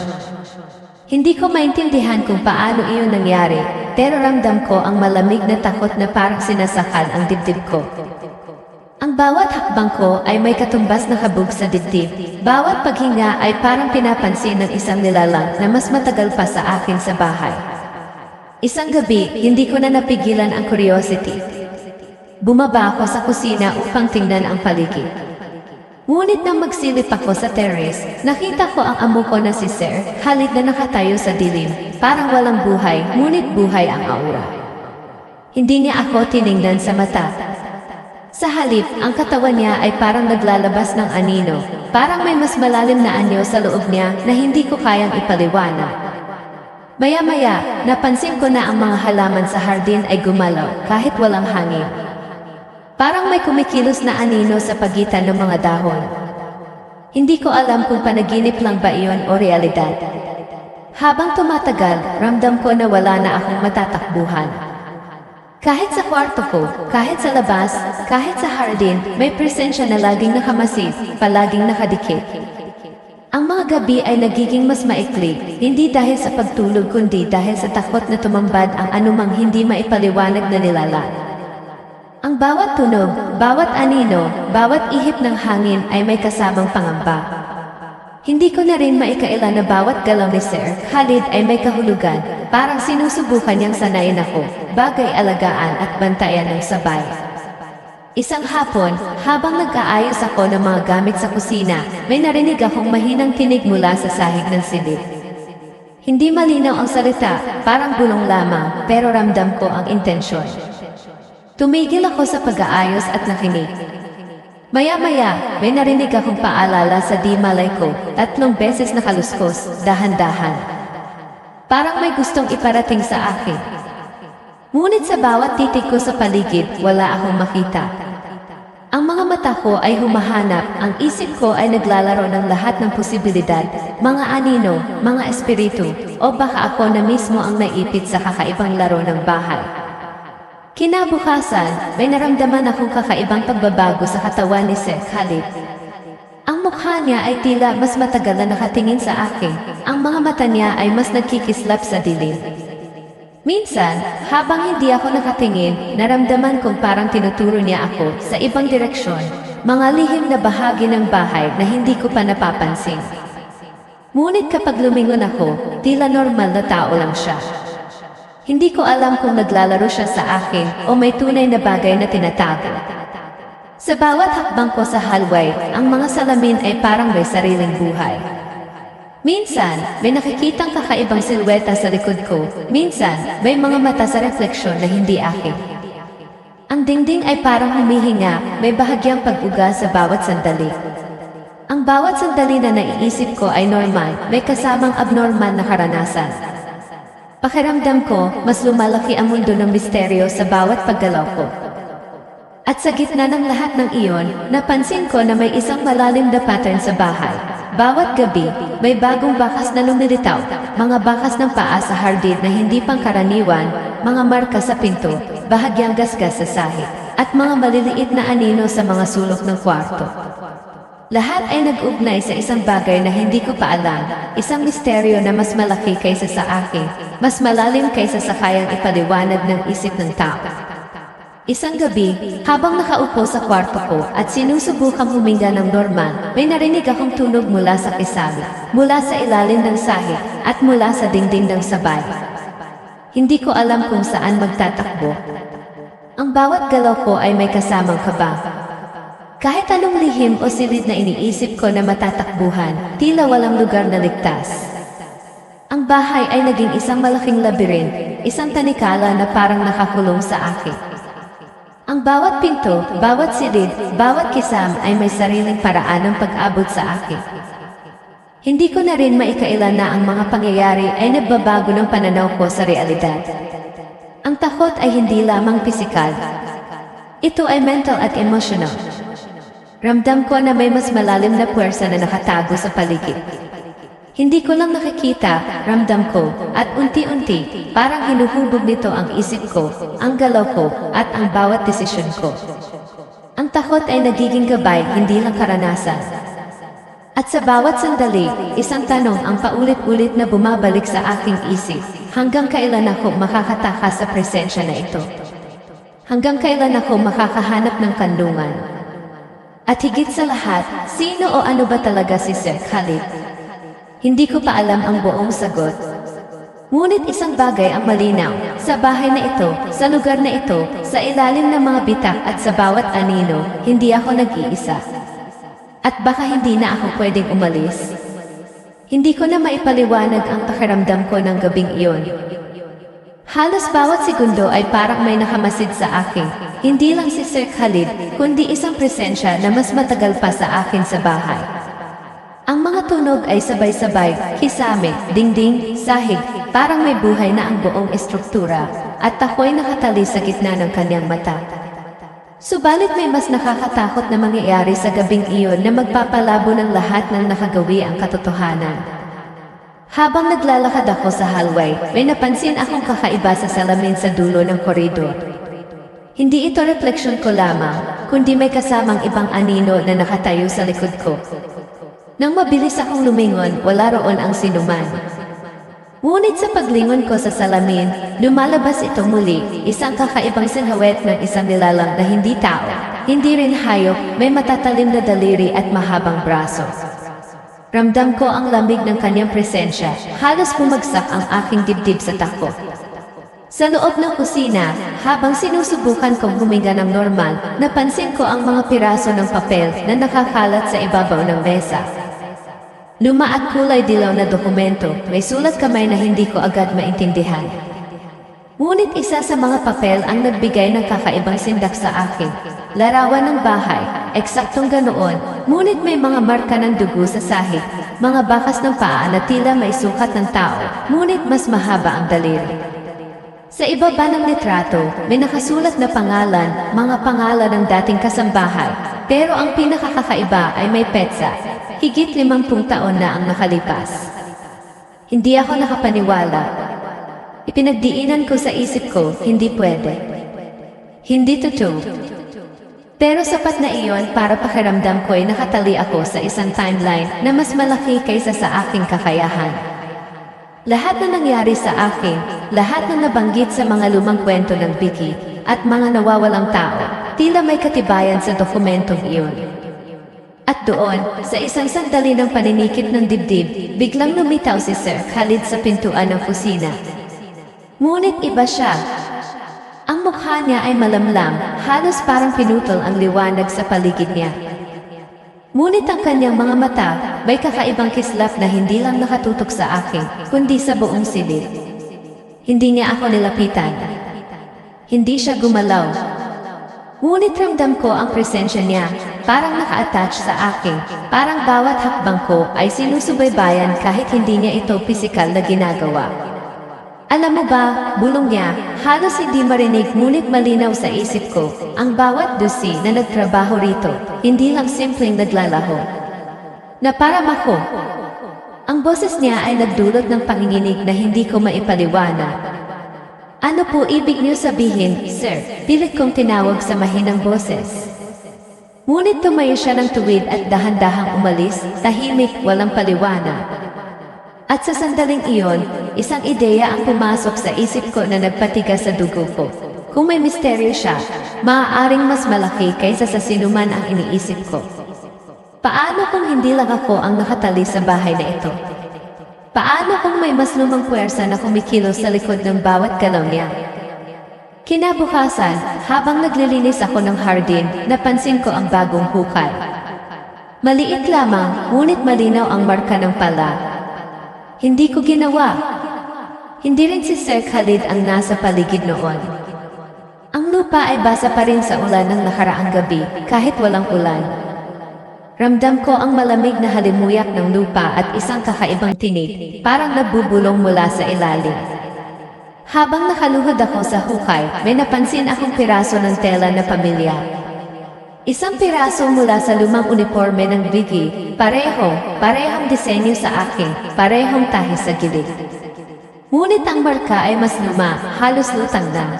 Hindi ko maintindihan kung paano iyon nangyari, pero ramdam ko ang malamig na takot na parang sinasakal ang dibdib ko. Ang bawat hakbang ko ay may katumbas na kabog sa dibdib. Bawat paghinga ay parang pinapansin ng isang nilalang na mas matagal pa sa akin sa bahay. Isang gabi, hindi ko na napigilan ang curiosity. Bumaba ako sa kusina upang tingnan ang paligid. Ngunit nang magsilip ako sa terrace, nakita ko ang amo ko na si Sir Khalid na nakatayo sa dilim. Parang walang buhay, ngunit buhay ang aura. Hindi niya ako tiningnan sa mata. Sa halip, ang katawan niya ay parang naglalabas ng anino. Parang may mas malalim na anyo sa loob niya na hindi ko kayang ipaliwanag. Maya-maya, napansin ko na ang mga halaman sa hardin ay gumalaw kahit walang hangin. Parang may kumikilos na anino sa pagitan ng mga dahon. Hindi ko alam kung panaginip lang ba iyon o realidad. Habang tumatagal, ramdam ko na wala na akong matatakbuhan. Kahit sa kwarto ko, kahit sa labas, kahit sa hardin, may presensya na laging nakamasid, palaging nakadikit. Ang mga gabi ay nagiging mas maikli, hindi dahil sa pagtulog kundi dahil sa takot na tumambad ang anumang hindi maipaliwanag na nilalang. Ang bawat tunog, bawat anino, bawat ihip ng hangin ay may kasamang pangamba. Hindi ko na rin maikaila na bawat galaw ni Sir Khalid ay may kahulugan, parang sinusubukan niyang sanayin ako, bagay alagaan at bantayan ng sabay. Isang hapon, habang nag-aayos ako ng mga gamit sa kusina, may narinig akong mahinang tinig mula sa sahig ng silid. Hindi malinaw ang salita, parang bulong lamang, pero ramdam ko ang intensyon. Tumigil ako sa pag-aayos at nakinig. Maya-maya, may narinig akong paalala sa di malay ko, 3 beses nakaluskos, dahan-dahan. Parang may gustong iparating sa akin. Ngunit sa bawat titig ko sa paligid, wala akong makita. Ang mga mata ko ay humahanap, ang isip ko ay naglalaro ng lahat ng posibilidad, mga anino, mga espiritu, o baka ako na mismo ang naipit sa kakaibang laro ng bahay. Kinabukasan, may naramdaman akong kakaibang pagbabago sa katawan ni Sir Khalid. Ang mukha niya ay tila mas matagal na nakatingin sa akin. Ang mga mata niya ay mas nagkikislap sa dilim. Minsan, habang hindi ako nakatingin, naramdaman kong parang tinuturo niya ako sa ibang direksyon, mga lihim na bahagi ng bahay na hindi ko pa napapansin. Ngunit kapag lumingon ako, tila normal na tao lang siya. Hindi ko alam kung naglalaro siya sa akin o may tunay na bagay na tinatago. Sa bawat hakbang ko sa hallway, ang mga salamin ay parang may sariling buhay. Minsan, may nakikitang kakaibang silweta sa likod ko. Minsan, may mga mata sa refleksyon na hindi akin. Ang dingding ay parang humihinga, may bahagyang pag-uga sa bawat sandali. Ang bawat sandali na naiisip ko ay normal, may kasamang abnormal na karanasan. Pakiramdam ko, mas lumalaki ang mundo ng misteryo sa bawat paggalaw ko. At sa gitna ng lahat ng iyon, napansin ko na may isang malalim na pattern sa bahay. Bawat gabi, may bagong bakas na lumilitaw, mga bakas ng paa sa hardin na hindi pangkaraniwan, mga marka sa pinto, bahagyang gasgas sa sahig, at mga maliliit na anino sa mga sulok ng kwarto. Lahat ay nag-ugnay sa isang bagay na hindi ko pa alam, isang misteryo na mas malaki kaysa sa akin, mas malalim kaysa sa kayang ipaliwanag ng isip ng tao. Isang gabi, habang nakaupo sa kwarto ko at sinusubukang huminga ng normal, may narinig akong tunog mula sa kisame, mula sa ilalim ng sahig, at mula sa dingding ng sabay. Hindi ko alam kung saan magtatakbo. Ang bawat galaw ko ay may kasamang kaba. Kahit anong lihim o silid na iniisip ko na matatakbuhan, tila walang lugar na ligtas. Ang bahay ay naging isang malaking labyrinth, isang tanikala na parang nakakulong sa akin. Ang bawat pinto, bawat silid, bawat kisam ay may sariling paraan ng pag-abot sa akin. Hindi ko na rin maikaila na ang mga pangyayari ay nagbabago ng pananaw ko sa realidad. Ang takot ay hindi lamang pisikal. Ito ay mental at emotional. Ramdam ko na may mas malalim na puwersa na nakatago sa paligid. Hindi ko lang nakikita, ramdam ko, at unti-unti, parang hinuhubog nito ang isip ko, ang galaw ko, at ang bawat desisyon ko. Ang takot ay nagiging gabay, hindi lang karanasan. At sa bawat sandali, isang tanong ang paulit-ulit na bumabalik sa aking isip, hanggang kailan ako makakatakas sa presensya na ito? Hanggang kailan ako makakahanap ng kanlungan? At higit sa lahat, sino o ano ba talaga si Sir Khalid? Hindi ko pa alam ang buong sagot. Ngunit isang bagay ang malinaw, sa bahay na ito, sa lugar na ito, sa ilalim ng mga bitak at sa bawat anino, hindi ako nag-iisa. At baka hindi na ako pwedeng umalis. Hindi ko na maipaliwanag ang pakiramdam ko ng gabing iyon. Halos bawat segundo ay parang may nakamasid sa akin, hindi lang si Sir Khalid, kundi isang presensya na mas matagal pa sa akin sa bahay. Ang mga tunog ay sabay-sabay, kisame, dingding, sahig, parang may buhay na ang buong estruktura, at ako'y nakatali sa gitna ng kanyang mata. Subalit may mas nakakatakot na mangyayari sa gabing iyon na magpapalabo ng lahat ng nakagawi ang katotohanan. Habang naglalakad ako sa hallway, may napansin akong kakaiba sa salamin sa dulo ng koridor. Hindi ito refleksyon ko lamang, kundi may kasamang ibang anino na nakatayo sa likod ko. Nang mabilis akong lumingon, wala roon ang sinuman. Ngunit sa paglingon ko sa salamin, lumalabas ito muli, isang kakaibang silhouette ng isang nilalang na hindi tao, hindi rin hayop, may matatalim na daliri at mahabang braso. Ramdam ko ang lamig ng kanyang presensya, halos bumagsak ang aking dibdib sa takot. Sa loob ng kusina, habang sinusubukan kong huminga ng normal, napansin ko ang mga piraso ng papel na nakakalat sa ibabaw ng mesa. Luma at kulay dilaw na dokumento, may sulat kamay na hindi ko agad maintindihan. Ngunit isa sa mga papel ang nagbigay ng kakaibang sindak sa akin. Larawan ng bahay, eksaktong ganoon, ngunit may mga marka ng dugo sa sahig, mga bakas ng paa na tila may sukat ng tao, ngunit mas mahaba ang daliri. Sa ibaba ng litrato, may nakasulat na pangalan, mga pangalan ng dating kasambahay, pero ang pinakakakaiba ay may petsa. Higit 50 taon na ang nakalipas. Hindi ako nakapaniwala. Ipinagdiinan ko sa isip ko, hindi pwede. Hindi totoo. Pero sapat na iyon para pakiramdam ko ay nakatali ako sa isang timeline na mas malaki kaysa sa aking kakayahan. Lahat na nangyari sa akin, lahat na nabanggit sa mga lumang kwento ng Vicky, at mga nawawalang tao, tila may katibayan sa dokumentong iyon. At doon, sa isang sandali ng paninikip ng dibdib, biglang lumitaw si Sir Khalid sa pintuan ng kusina. Ngunit iba siya. Ang mukha niya ay malamlam, halos parang pinutol ang liwanag sa paligid niya. Ngunit ang kanyang mga mata, may kakaibang kislap na hindi lang nakatutok sa akin, kundi sa buong silid. Hindi niya ako nilapitan. Hindi siya gumalaw. Ngunit ramdam ko ang presensya niya, parang naka-attach sa akin, parang bawat hakbang ko ay sinusubaybayan kahit hindi niya ito pisikal na ginagawa. Alam mo ba, bulong niya, halos hindi marinig ngunit malinaw sa isip ko, ang bawat dusi na nagtrabaho rito, hindi lang simpleng naglalaho. Naparam ako. Ang boses niya ay nagdulot ng panginginig na hindi ko maipaliwanag. Ano po ibig niyo sabihin, sir? Pilit kong tinawag sa mahinang boses. Ngunit tumayo siya ng tuwid at dahan-dahang umalis, tahimik, walang paliwanag. At sa sandaling iyon, isang ideya ang pumasok sa isip ko na nagpatigas sa dugo ko. Kung may misteryo siya, maaaring mas malaki kaysa sa sinuman ang iniisip ko. Paano kung hindi lang ako ang nakatali sa bahay na ito? Paano kung may mas lumang puwersa na kumikilos sa likod ng bawat galaw niya? Kinabukasan, habang naglilinis ako ng hardin, napansin ko ang bagong hukay. Maliit lamang, ngunit malinaw ang marka ng pala. Hindi ko ginawa. Hindi rin si Sir Khalid ang nasa paligid noon. Ang lupa ay basa pa rin sa ulan ng nakaraang gabi, kahit walang ulan. Ramdam ko ang malamig na halimuyak ng lupa at isang kakaibang tinig, parang nagbubulong mula sa ilalim. Habang nakaluhod ako sa hukay, may napansin akong piraso ng tela na pamilyar. Isang piraso mula sa lumang uniforme ng Biggie, parehong disenyo sa akin, parehong tahi sa gilid. Ngunit ang marka ay mas luma, halos lutang na.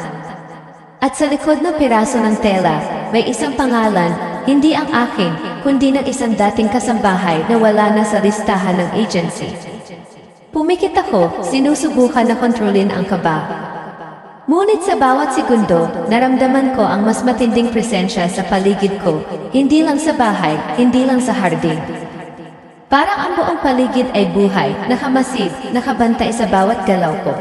At sa likod ng piraso ng tela, may isang pangalan, hindi ang akin, kundi ng isang dating kasambahay na wala na sa listahan ng agency. Pumikit ako, sinusubukan na kontrolin ang kaba. Ngunit sa bawat segundo, naramdaman ko ang mas matinding presensya sa paligid ko, hindi lang sa bahay, hindi lang sa hardin. Parang ang buong paligid ay buhay, nakamasid, nakabantay sa bawat galaw ko.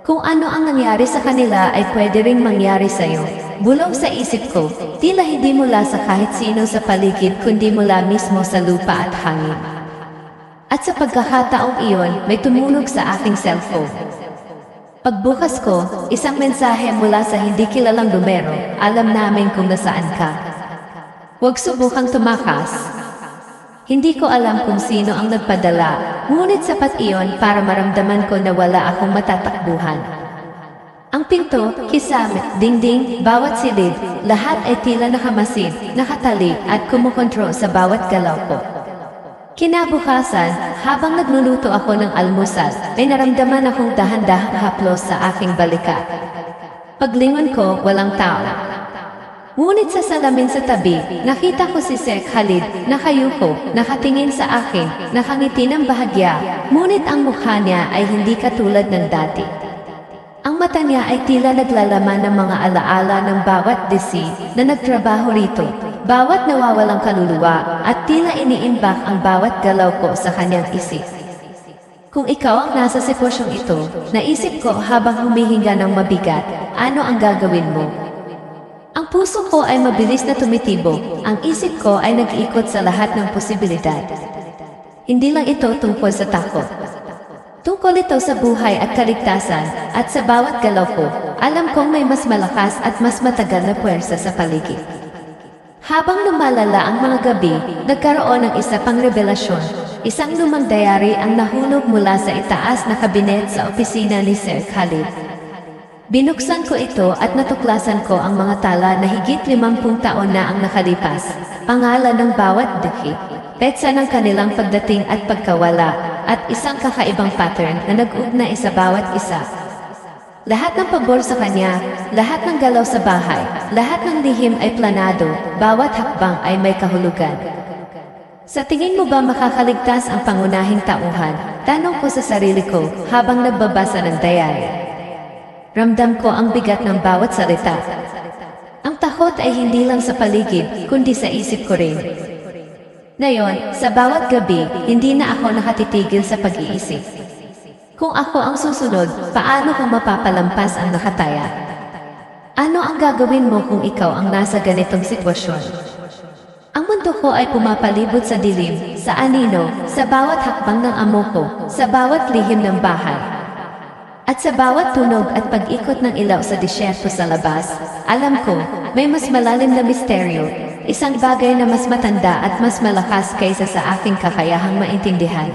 Kung ano ang nangyari sa kanila ay pwede ring mangyari sa'yo. Bulong sa isip ko, tila hindi mula sa kahit sino sa paligid kundi mula mismo sa lupa at hangin. At sa pagkakataong iyon, may tumunog sa aking cellphone. Pagbukas ko, isang mensahe mula sa hindi kilalang numero, alam namin kung nasaan ka. Huwag subukang tumakas. Hindi ko alam kung sino ang nagpadala, ngunit sapat iyon para maramdaman ko na wala akong matatakbuhan. Ang pinto, kisame, dingding, bawat silid, lahat ay tila nakamasid, nakatali at kumukontrol sa bawat galaw ko. Kinabukasan, habang nagluluto ako ng almusal, may naramdaman akong dahan-dahang haplos sa aking balikat. Paglingon ko, walang tao. Ngunit sa salamin sa tabi, nakita ko si Sir Khalid, nakayuko, nakatingin sa akin, nakangiti ng bahagya, ngunit ang mukha niya ay hindi katulad ng dati. Ang mata niya ay tila naglalaman ng mga alaala ng bawat desi na nagtrabaho rito, bawat nawawalang kaluluwa, at tila iniimbak ang bawat galaw ko sa kanyang isip. Kung ikaw ang nasa sitwasyong ito, naisip ko habang humihinga ng mabigat, ano ang gagawin mo? Ang puso ko ay mabilis na tumitibok, ang isip ko ay nag-iikot sa lahat ng posibilidad. Hindi lang ito tungkol sa takot. Tungkol ito sa buhay at kaligtasan, at sa bawat galaw ko, alam kong may mas malakas at mas matagal na puwersa sa paligid. Habang lumalala ang mga gabi, nagkaroon ng isa pang revelasyon. Isang lumang diary ang nahulog mula sa itaas na kabinet sa opisina ni Sir Khalid. Binuksan ko ito at natuklasan ko ang mga tala na higit 50 taon na ang nakalipas. Pangalan ng bawat deki, petsa ng kanilang pagdating at pagkawala, at isang kakaibang pattern na nag-ugnay sa bawat isa. Lahat ng pabor sa kanya, lahat ng galaw sa bahay, lahat ng lihim ay planado, bawat hakbang ay may kahulugan. Sa tingin mo ba makakaligtas ang pangunahing tauhan? Tanong ko sa sarili ko habang nagbabasa ng diary. Ramdam ko ang bigat ng bawat salita. Ang takot ay hindi lang sa paligid, kundi sa isip ko rin. Ngayon, sa bawat gabi, hindi na ako nakatitigil sa pag-iisip. Kung ako ang susunod, paano kung mapapalampas ang nakataya? Ano ang gagawin mo kung ikaw ang nasa ganitong sitwasyon? Ang mundo ko ay pumapalibot sa dilim, sa anino, sa bawat hakbang ng amo ko, sa bawat lihim ng bahay. At sa bawat tunog at pag-ikot ng ilaw sa disyerto sa labas, alam ko, may mas malalim na misteryo, isang bagay na mas matanda at mas malakas kaysa sa aking kakayahang maintindihan.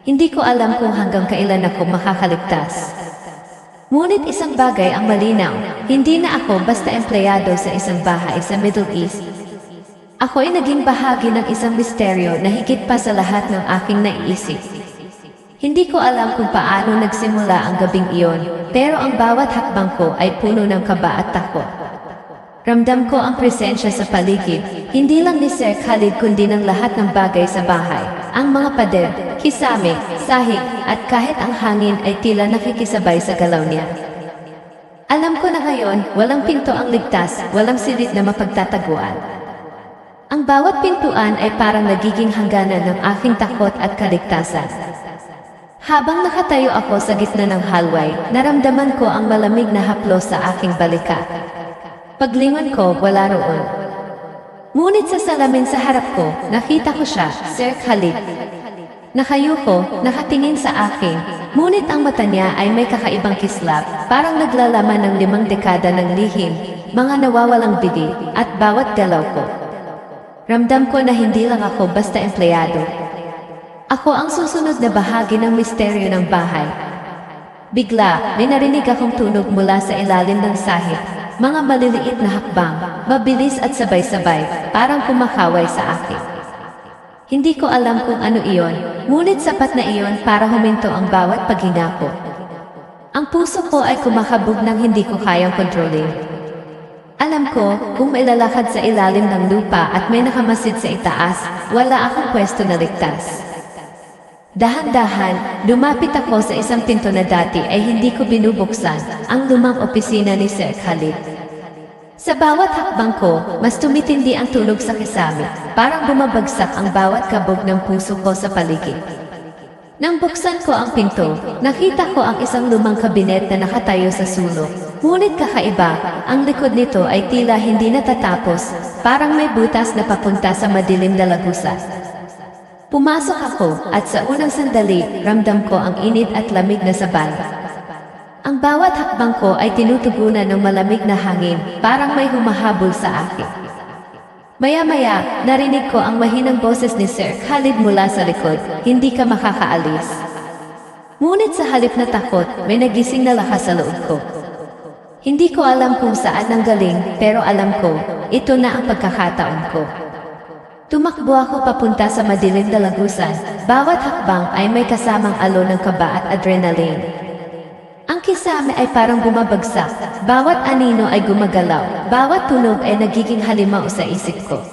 Hindi ko alam kung hanggang kailan ako makakaligtas. Ngunit isang bagay ang malinaw, hindi na ako basta empleyado sa isang bahay sa Middle East. Ako ay naging bahagi ng isang misteryo na higit pa sa lahat ng aking naiisip. Hindi ko alam kung paano nagsimula ang gabing iyon, pero ang bawat hakbang ko ay puno ng kaba at takot. Ramdam ko ang presensya sa paligid, hindi lang ni Sir Khalid kundi ng lahat ng bagay sa bahay. Ang mga pader, kisame, sahig, at kahit ang hangin ay tila nakikisabay sa galaw niya. Alam ko na ngayon, walang pinto ang ligtas, walang silid na mapagtataguan. Ang bawat pintuan ay parang nagiging hangganan ng aking takot at kaligtasan. Habang nakatayo ako sa gitna ng hallway, naramdaman ko ang malamig na haplos sa aking balikat. Paglingon ko, wala roon. Ngunit sa salamin sa harap ko, nakita ko siya, Sir Khalid. Nakayuko, nakatingin sa akin, ngunit ang mata niya ay may kakaibang kislap, parang naglalaman ng 5 dekada ng lihim, mga nawawalang bigi, at bawat galaw ko. Ramdam ko na hindi lang ako basta empleyado. Ako ang susunod na bahagi ng misteryo ng bahay. Bigla, may narinig akong tunog mula sa ilalim ng sahig. mga maliliit na hakbang, mabilis at sabay-sabay, parang kumakaway sa akin. Hindi ko alam kung ano iyon, ngunit sapat na iyon para huminto ang bawat paghinga ko. Ang puso ko ay kumakabog nang hindi ko kayang kontrolin. Alam ko, kung mailalakad sa ilalim ng lupa at may nakamasid sa itaas, wala akong pwesto na ligtas. Dahan-dahan, lumapit ako sa isang pinto na dati ay hindi ko binubuksan, ang lumang opisina ni Sir Khalid. Sa bawat hakbang ko, mas tumitindi ang tunog sa kisame, parang bumabagsak ang bawat kabog ng puso ko sa paligid. Nang buksan ko ang pinto, nakita ko ang isang lumang kabinet na nakatayo sa sulok. Ngunit kakaiba, ang likod nito ay tila hindi natatapos, parang may butas na papunta sa madilim na lagusan. Pumasok ako at sa unang sandali, ramdam ko ang init at lamig na sabay. Ang bawat hakbang ko ay tinutugunan ng malamig na hangin, parang may humahabol sa akin. Maya-maya, narinig ko ang mahinang boses ni Sir Khalid mula sa likod, hindi ka makakaalis. Ngunit sa halip na takot, may nagising na lakas sa loob ko. Hindi ko alam kung saan nanggaling, pero alam ko, ito na ang pagkakataon ko. Tumakbo ako papunta sa madilim na lagusan, bawat hakbang ay may kasamang alon ng kaba at adrenaline. Ang kisame ay parang bumabagsak, bawat anino ay gumagalaw, bawat tunog ay nagiging halimaw sa isip ko.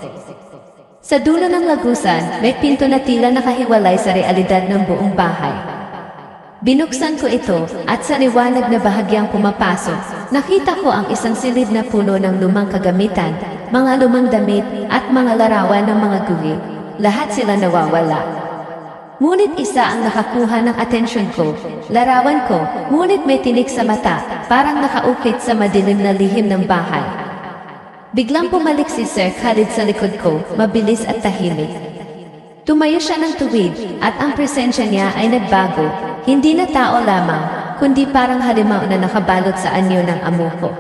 Sa dulo ng lagusan, may pinto na tila nakahiwalay sa realidad ng buong bahay. Binuksan ko ito, at sa liwanag na bahagyang pumapasok, nakita ko ang isang silid na puno ng lumang kagamitan, mga lumang damit, at mga larawan ng mga guhit. Lahat sila nawawala. Ngunit isa ang nakakuha ng atensyon ko, larawan ko, ngunit may tinik sa mata, parang nakaukit sa madilim na lihim ng bahay. Biglang pumalik si Sir Khalid sa likod ko, mabilis at tahimik. Tumayo siya ng tuwid, at ang presensya niya ay nagbago, hindi na tao lamang, kundi parang halimaw na nakabalot sa anyo ng amo ko.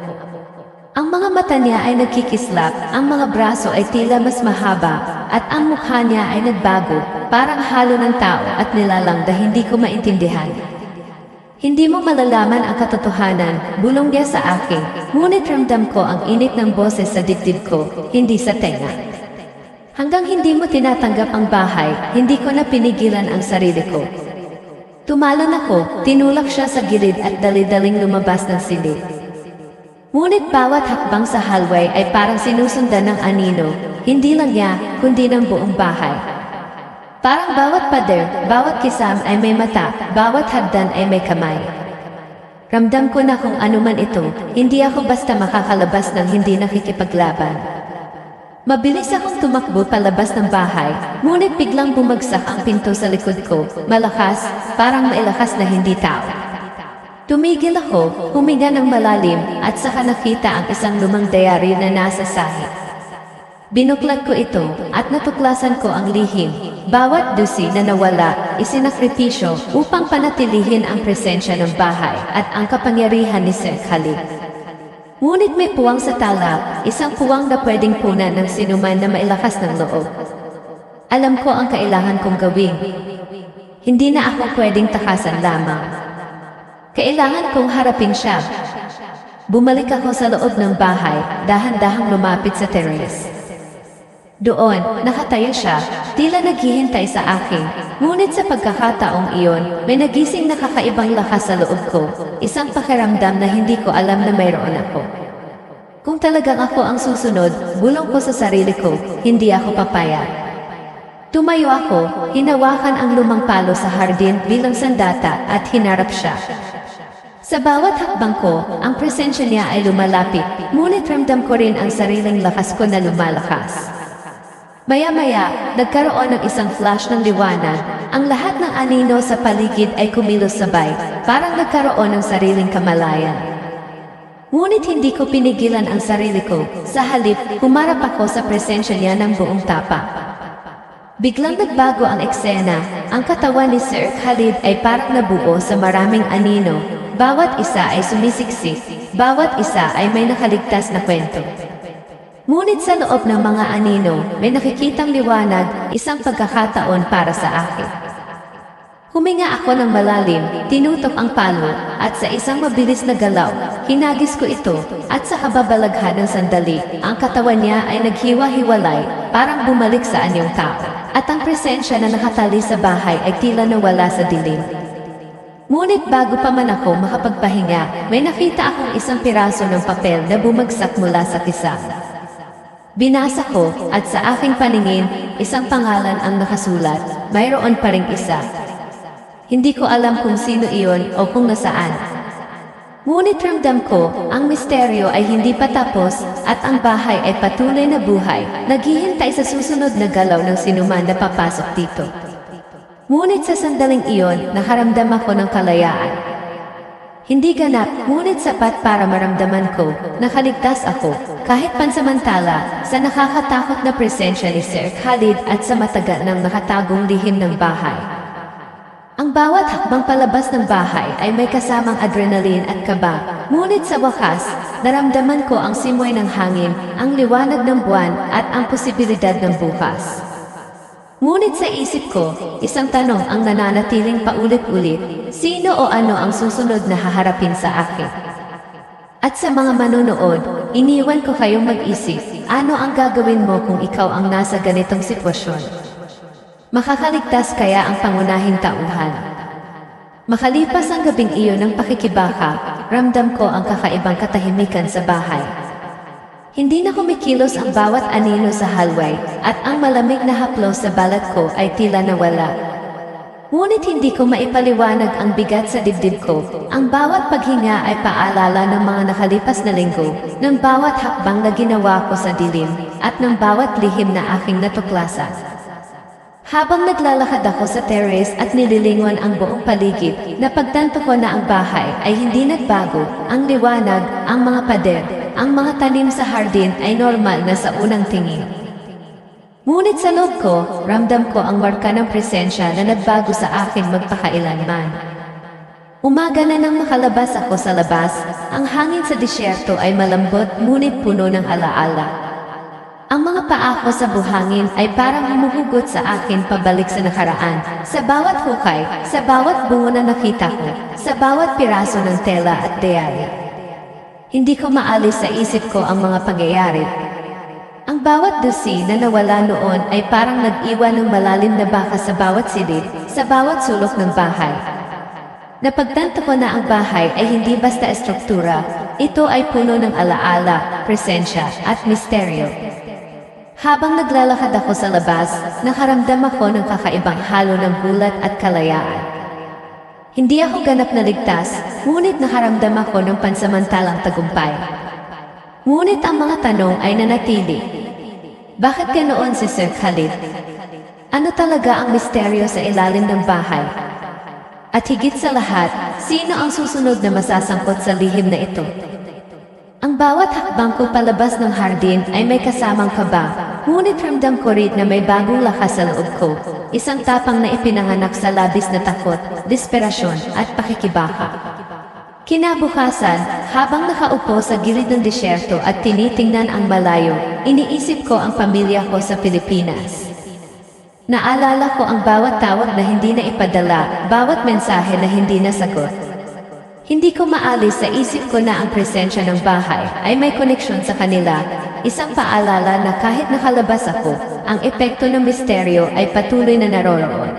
Ang mga mata niya ay nagkikislap, ang mga braso ay tila mas mahaba, at ang mukha niya ay nagbago, parang halo ng tao at nilalang na hindi ko maintindihan. Hindi mo malalaman ang katotohanan, bulong niya sa akin, ngunit ramdam ko ang init ng boses sa dibdib ko, hindi sa tenga. Hanggang hindi mo tinatanggap ang bahay, hindi ko na pinigilan ang sarili ko. Tumalon ako, tinulak siya sa gilid at dali-daling lumabas ng silid. Ngunit bawat hakbang sa hallway ay parang sinusundan ng anino, hindi lang niya, kundi ng buong bahay. Parang bawat pader, bawat kisam ay may mata, bawat hagdan ay may kamay. Ramdam ko na kung ano man ito, hindi ako basta makakalabas ng hindi nakikipaglaban. Mabilis akong tumakbo palabas ng bahay, ngunit biglang bumagsak ang pinto sa likod ko, malakas, parang mailakas na hindi tao. Tumigil ako, huminga ng malalim, at saka nakita ang isang lumang diary na nasa sahig. Binuklat ko ito, at natuklasan ko ang lihim. Bawat dusi na nawala, isinakripisyo upang panatilihin ang presensya ng bahay at ang kapangyarihan ni Sir Khalid. Ngunit may puwang sa tala, isang puwang na pwedeng punan ng sinuman na mailakas ng loob. Alam ko ang kailangan kong gawin. Hindi na ako pwedeng takasan lamang. Kailangan kong harapin siya. Bumalik ako sa loob ng bahay, dahan-dahang lumapit sa terrace. Doon, nakatayo siya, tila naghihintay sa akin. Ngunit sa pagkakataong iyon, may nagising na kakaibang lakas sa loob ko, isang pakiramdam na hindi ko alam na mayroon ako. Kung talagang ako ang susunod, bulong ko sa sarili ko, hindi ako papayag. Tumayo ako, hinawakan ang lumang palo sa hardin bilang sandata at hinarap siya. Sa bawat hakbang ko, ang presensya niya ay lumalapit, ngunit ramdam ko rin ang sariling lakas ko na lumalakas. Maya-maya, nagkaroon ng isang flash ng liwanag, ang lahat ng anino sa paligid ay kumilos sabay, parang nagkaroon ng sariling kamalayan. Ngunit hindi ko pinigilan ang sarili ko, sa halip, humarap ako sa presensya niya ng buong tapa. Biglang nagbago ang eksena, ang katawan ni Sir Khalid ay parang nabuo sa maraming anino, bawat isa ay sumisiksik, bawat isa ay may nakaligtas na kwento. Ngunit sa loob ng mga anino, may nakikitang liwanag, isang pagkakataon para sa akin. Huminga ako ng malalim, tinutok ang palo, at sa isang mabilis na galaw, hinagis ko ito, at sa kababalaghan ng sandali, ang katawan niya ay naghiwa-hiwalay, parang bumalik sa anyong tao. At ang presensya na nakatali sa bahay ay tila nawala sa dilim. Ngunit bago pa man ako makapagpahinga, may nakita akong isang piraso ng papel na bumagsak mula sa kisam. Binasa ko, at sa aking paningin, isang pangalan ang nakasulat, mayroon pa ring isa. Hindi ko alam kung sino iyon o kung nasaan. Ngunit ramdam ko, ang misteryo ay hindi pa tapos at ang bahay ay patuloy na buhay, naghihintay sa susunod na galaw ng sinuman na papasok dito. Ngunit sa sandaling iyon, nakaramdam ako ng kalayaan. Hindi ganap, ngunit sapat para maramdaman ko, nakaligtas ako, kahit pansamantala, sa nakakatakot na presensya ni Sir Khalid at sa matagal ng nakatagong lihim ng bahay. Ang bawat hakbang palabas ng bahay ay may kasamang adrenaline at kaba, ngunit sa wakas, naramdaman ko ang simoy ng hangin, ang liwanag ng buwan at ang posibilidad ng bukas. Ngunit sa isip ko, isang tanong ang nananatiling paulit-ulit, sino o ano ang susunod na haharapin sa akin? At sa mga manunood, iniwan ko kayong mag-isip, ano ang gagawin mo kung ikaw ang nasa ganitong sitwasyon? Makakaligtas kaya ang pangunahing tauhan? Makalipas ang gabing iyon ng pakikibaka, ramdam ko ang kakaibang katahimikan sa bahay. Hindi na kumikilos ang bawat anino sa hallway, at ang malamig na haplos sa balat ko ay tila nawala. Ngunit hindi ko maipaliwanag ang bigat sa dibdib ko. Ang bawat paghinga ay paalala ng mga nakalipas na linggo, ng bawat hakbang na ginawa ko sa dilim, at ng bawat lihim na aking natuklasan. Habang naglalakad ako sa terrace at nililingon ang buong paligid, napagtanto ko na ang bahay ay hindi nagbago, ang liwanag, ang mga pader, ang mga tanim sa hardin ay normal na sa unang tingin. Ngunit sa loob ko, ramdam ko ang marka ng presensya na nagbago sa akin magpakailanman. Umaga na nang makalabas ako sa labas, ang hangin sa disyerto ay malambot ngunit puno ng alaala. Ang mga paa ko sa buhangin ay parang humuhugot sa akin pabalik sa nakaraan. Sa bawat hukay, sa bawat bungo na nakita ko, sa bawat piraso ng tela at dayari. Hindi ko maalis sa isip ko ang mga pangyayari. Ang bawat dusi na nawala noon ay parang nag-iwan ng malalim na baka sa bawat silid, sa bawat sulok ng bahay. Napagtanto ko na ang bahay ay hindi basta estruktura, ito ay puno ng alaala, presensya at misteryo. Habang naglalakad ako sa labas, nakaramdam ako ng kakaibang halo ng gulat at kalayaan. Hindi ako ganap na ligtas, ngunit nakaramdam ako ng pansamantalang tagumpay. Ngunit ang mga tanong ay nanatili. Bakit ganoon si Sir Khalid? Ano talaga ang misteryo sa ilalim ng bahay? At higit sa lahat, sino ang susunod na masasangkot sa lihim na ito? Ang bawat hakbang ko palabas ng hardin ay may kasamang kaba, ngunit ramdam ko rin na may bagong lakas sa loob ko, isang tapang na ipinanganak sa labis na takot, desperasyon at pakikibaka. Kinabukasan, habang nakaupo sa gilid ng disyerto at tinitingnan ang malayo, iniisip ko ang pamilya ko sa Pilipinas. Naalala ko ang bawat tawag na hindi na ipadala, bawat mensahe na hindi nasagot. Hindi ko maalis sa isip ko na ang presensya ng bahay ay may koneksyon sa kanila, isang paalala na kahit nakalabas ako, ang epekto ng misteryo ay patuloy na naroroon.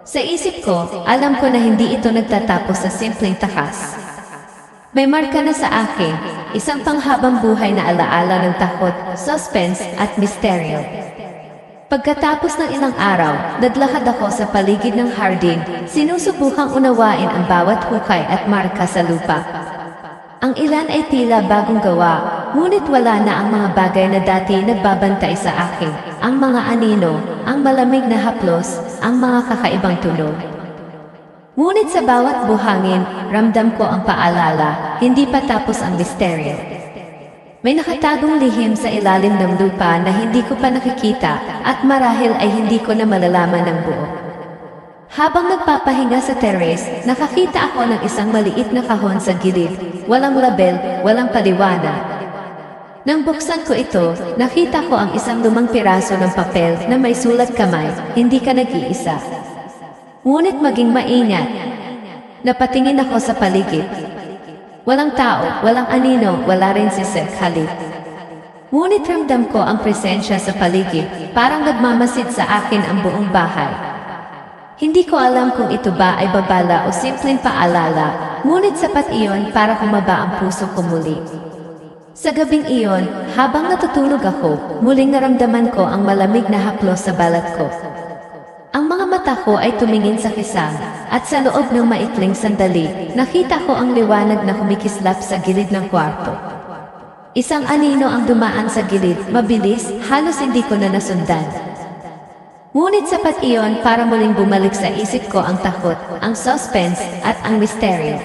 Sa isip ko, alam ko na hindi ito nagtatapos sa simpleng takas. May marka na sa akin, isang panghabang buhay na alaala ng takot, suspense at misteryo. Pagkatapos ng ilang araw, naglakad ako sa paligid ng hardin, sinusubukang unawain ang bawat hukay at marka sa lupa. Ang ilan ay tila bagong gawa, ngunit wala na ang mga bagay na dati nagbabantay sa akin, ang mga anino, ang malamig na haplos, ang mga kakaibang tunog. Ngunit sa bawat buhangin, ramdam ko ang paalala, hindi pa tapos ang misteryo. May nakatagong lihim sa ilalim ng lupa na hindi ko pa nakikita at marahil ay hindi ko na malalaman ng buo. Habang nagpapahinga sa terrace, nakakita ako ng isang maliit na kahon sa gilid, walang label, walang paliwanag. Nang buksan ko ito, nakita ko ang isang lumang piraso ng papel na may sulat kamay, hindi ka nag-iisa. Ngunit maging maingat. Napatingin ako sa paligid. Walang tao, walang anino, wala rin si Sir Khalid. Ngunit ramdam ko ang presensya sa paligid, parang nagmamasid sa akin ang buong bahay. Hindi ko alam kung ito ba ay babala o simpleng paalala, ngunit sapat iyon para kumaba ang puso ko muli. Sa gabing iyon, habang natutulog ako, muling naramdaman ko ang malamig na haplos sa balat ko. Ang mga mata ko ay tumingin sa kisam, at sa loob ng maikling sandali, nakita ko ang liwanag na kumikislap sa gilid ng kwarto. Isang anino ang dumaan sa gilid, mabilis, halos hindi ko na nasundan. Ngunit sapat iyon para muling bumalik sa isip ko ang takot, ang suspense, at ang misteryo.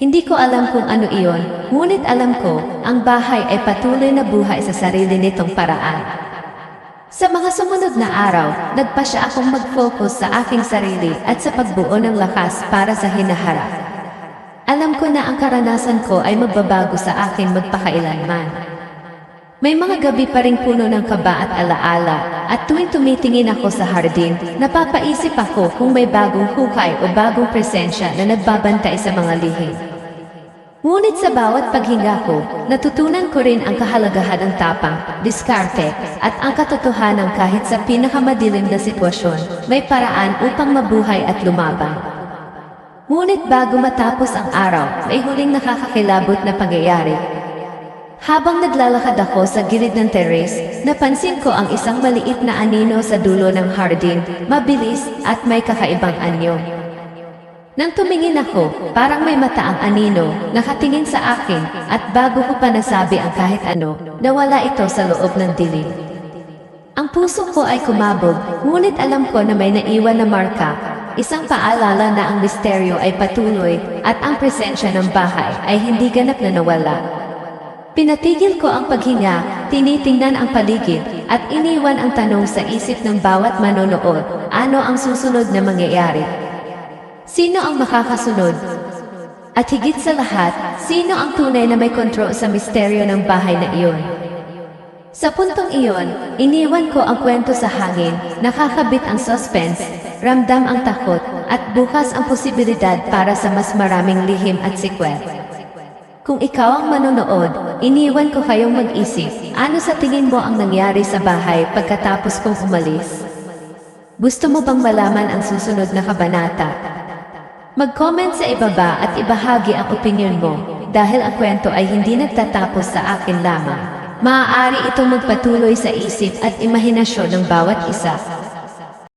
Hindi ko alam kung ano iyon, ngunit alam ko, ang bahay ay patuloy na buhay sa sarili nitong paraan. Sa mga sumunod na araw, nagpasya akong mag-focus sa aking sarili at sa pagbuo ng lakas para sa hinaharap. Alam ko na ang karanasan ko ay magbabago sa akin magpakailanman. May mga gabi pa ring puno ng kaba at alaala, at tuwing tumitingin ako sa hardin, napapaisip ako kung may bagong hukay o bagong presensya na nagbabantay sa mga lihim. Ngunit sa bawat paghinga ko, natutunan ko rin ang kahalagahan ng tapang, diskarte, at ang katotohanan kahit sa pinakamadilim na sitwasyon, may paraan upang mabuhay at lumaban. Ngunit bago matapos ang araw, may huling nakakakilabot na pangyayari. Habang naglalakad ako sa gilid ng terrace, napansin ko ang isang maliit na anino sa dulo ng hardin, mabilis at may kakaibang anyo. Nang tumingin ako, parang may mata ang anino, nakatingin sa akin, at bago ko pa nasabi ang kahit ano, nawala ito sa loob ng dilim. Ang puso ko ay kumabog, ngunit alam ko na may naiwan na marka, isang paalala na ang misteryo ay patuloy, at ang presensya ng bahay ay hindi ganap na nawala. Pinatigil ko ang paghinga, tinitingnan ang paligid, at iniwan ang tanong sa isip ng bawat manonood, ano ang susunod na mangyayari? Sino ang makakasunod? At higit sa lahat, sino ang tunay na may kontrol sa misteryo ng bahay na iyon? Sa puntong iyon, iniwan ko ang kwento sa hangin, nakakabit ang suspense, ramdam ang takot, at bukas ang posibilidad para sa mas maraming lihim at sikwel. Kung ikaw ang manonood, iniwan ko kayong mag-isip, ano sa tingin mo ang nangyari sa bahay pagkatapos kong umalis? Gusto mo bang malaman ang susunod na kabanata? Mag-comment sa ibaba at ibahagi ang opinyon mo, dahil ang kwento ay hindi nagtatapos sa akin lamang. Maaari itong magpatuloy sa isip at imahinasyon ng bawat isa.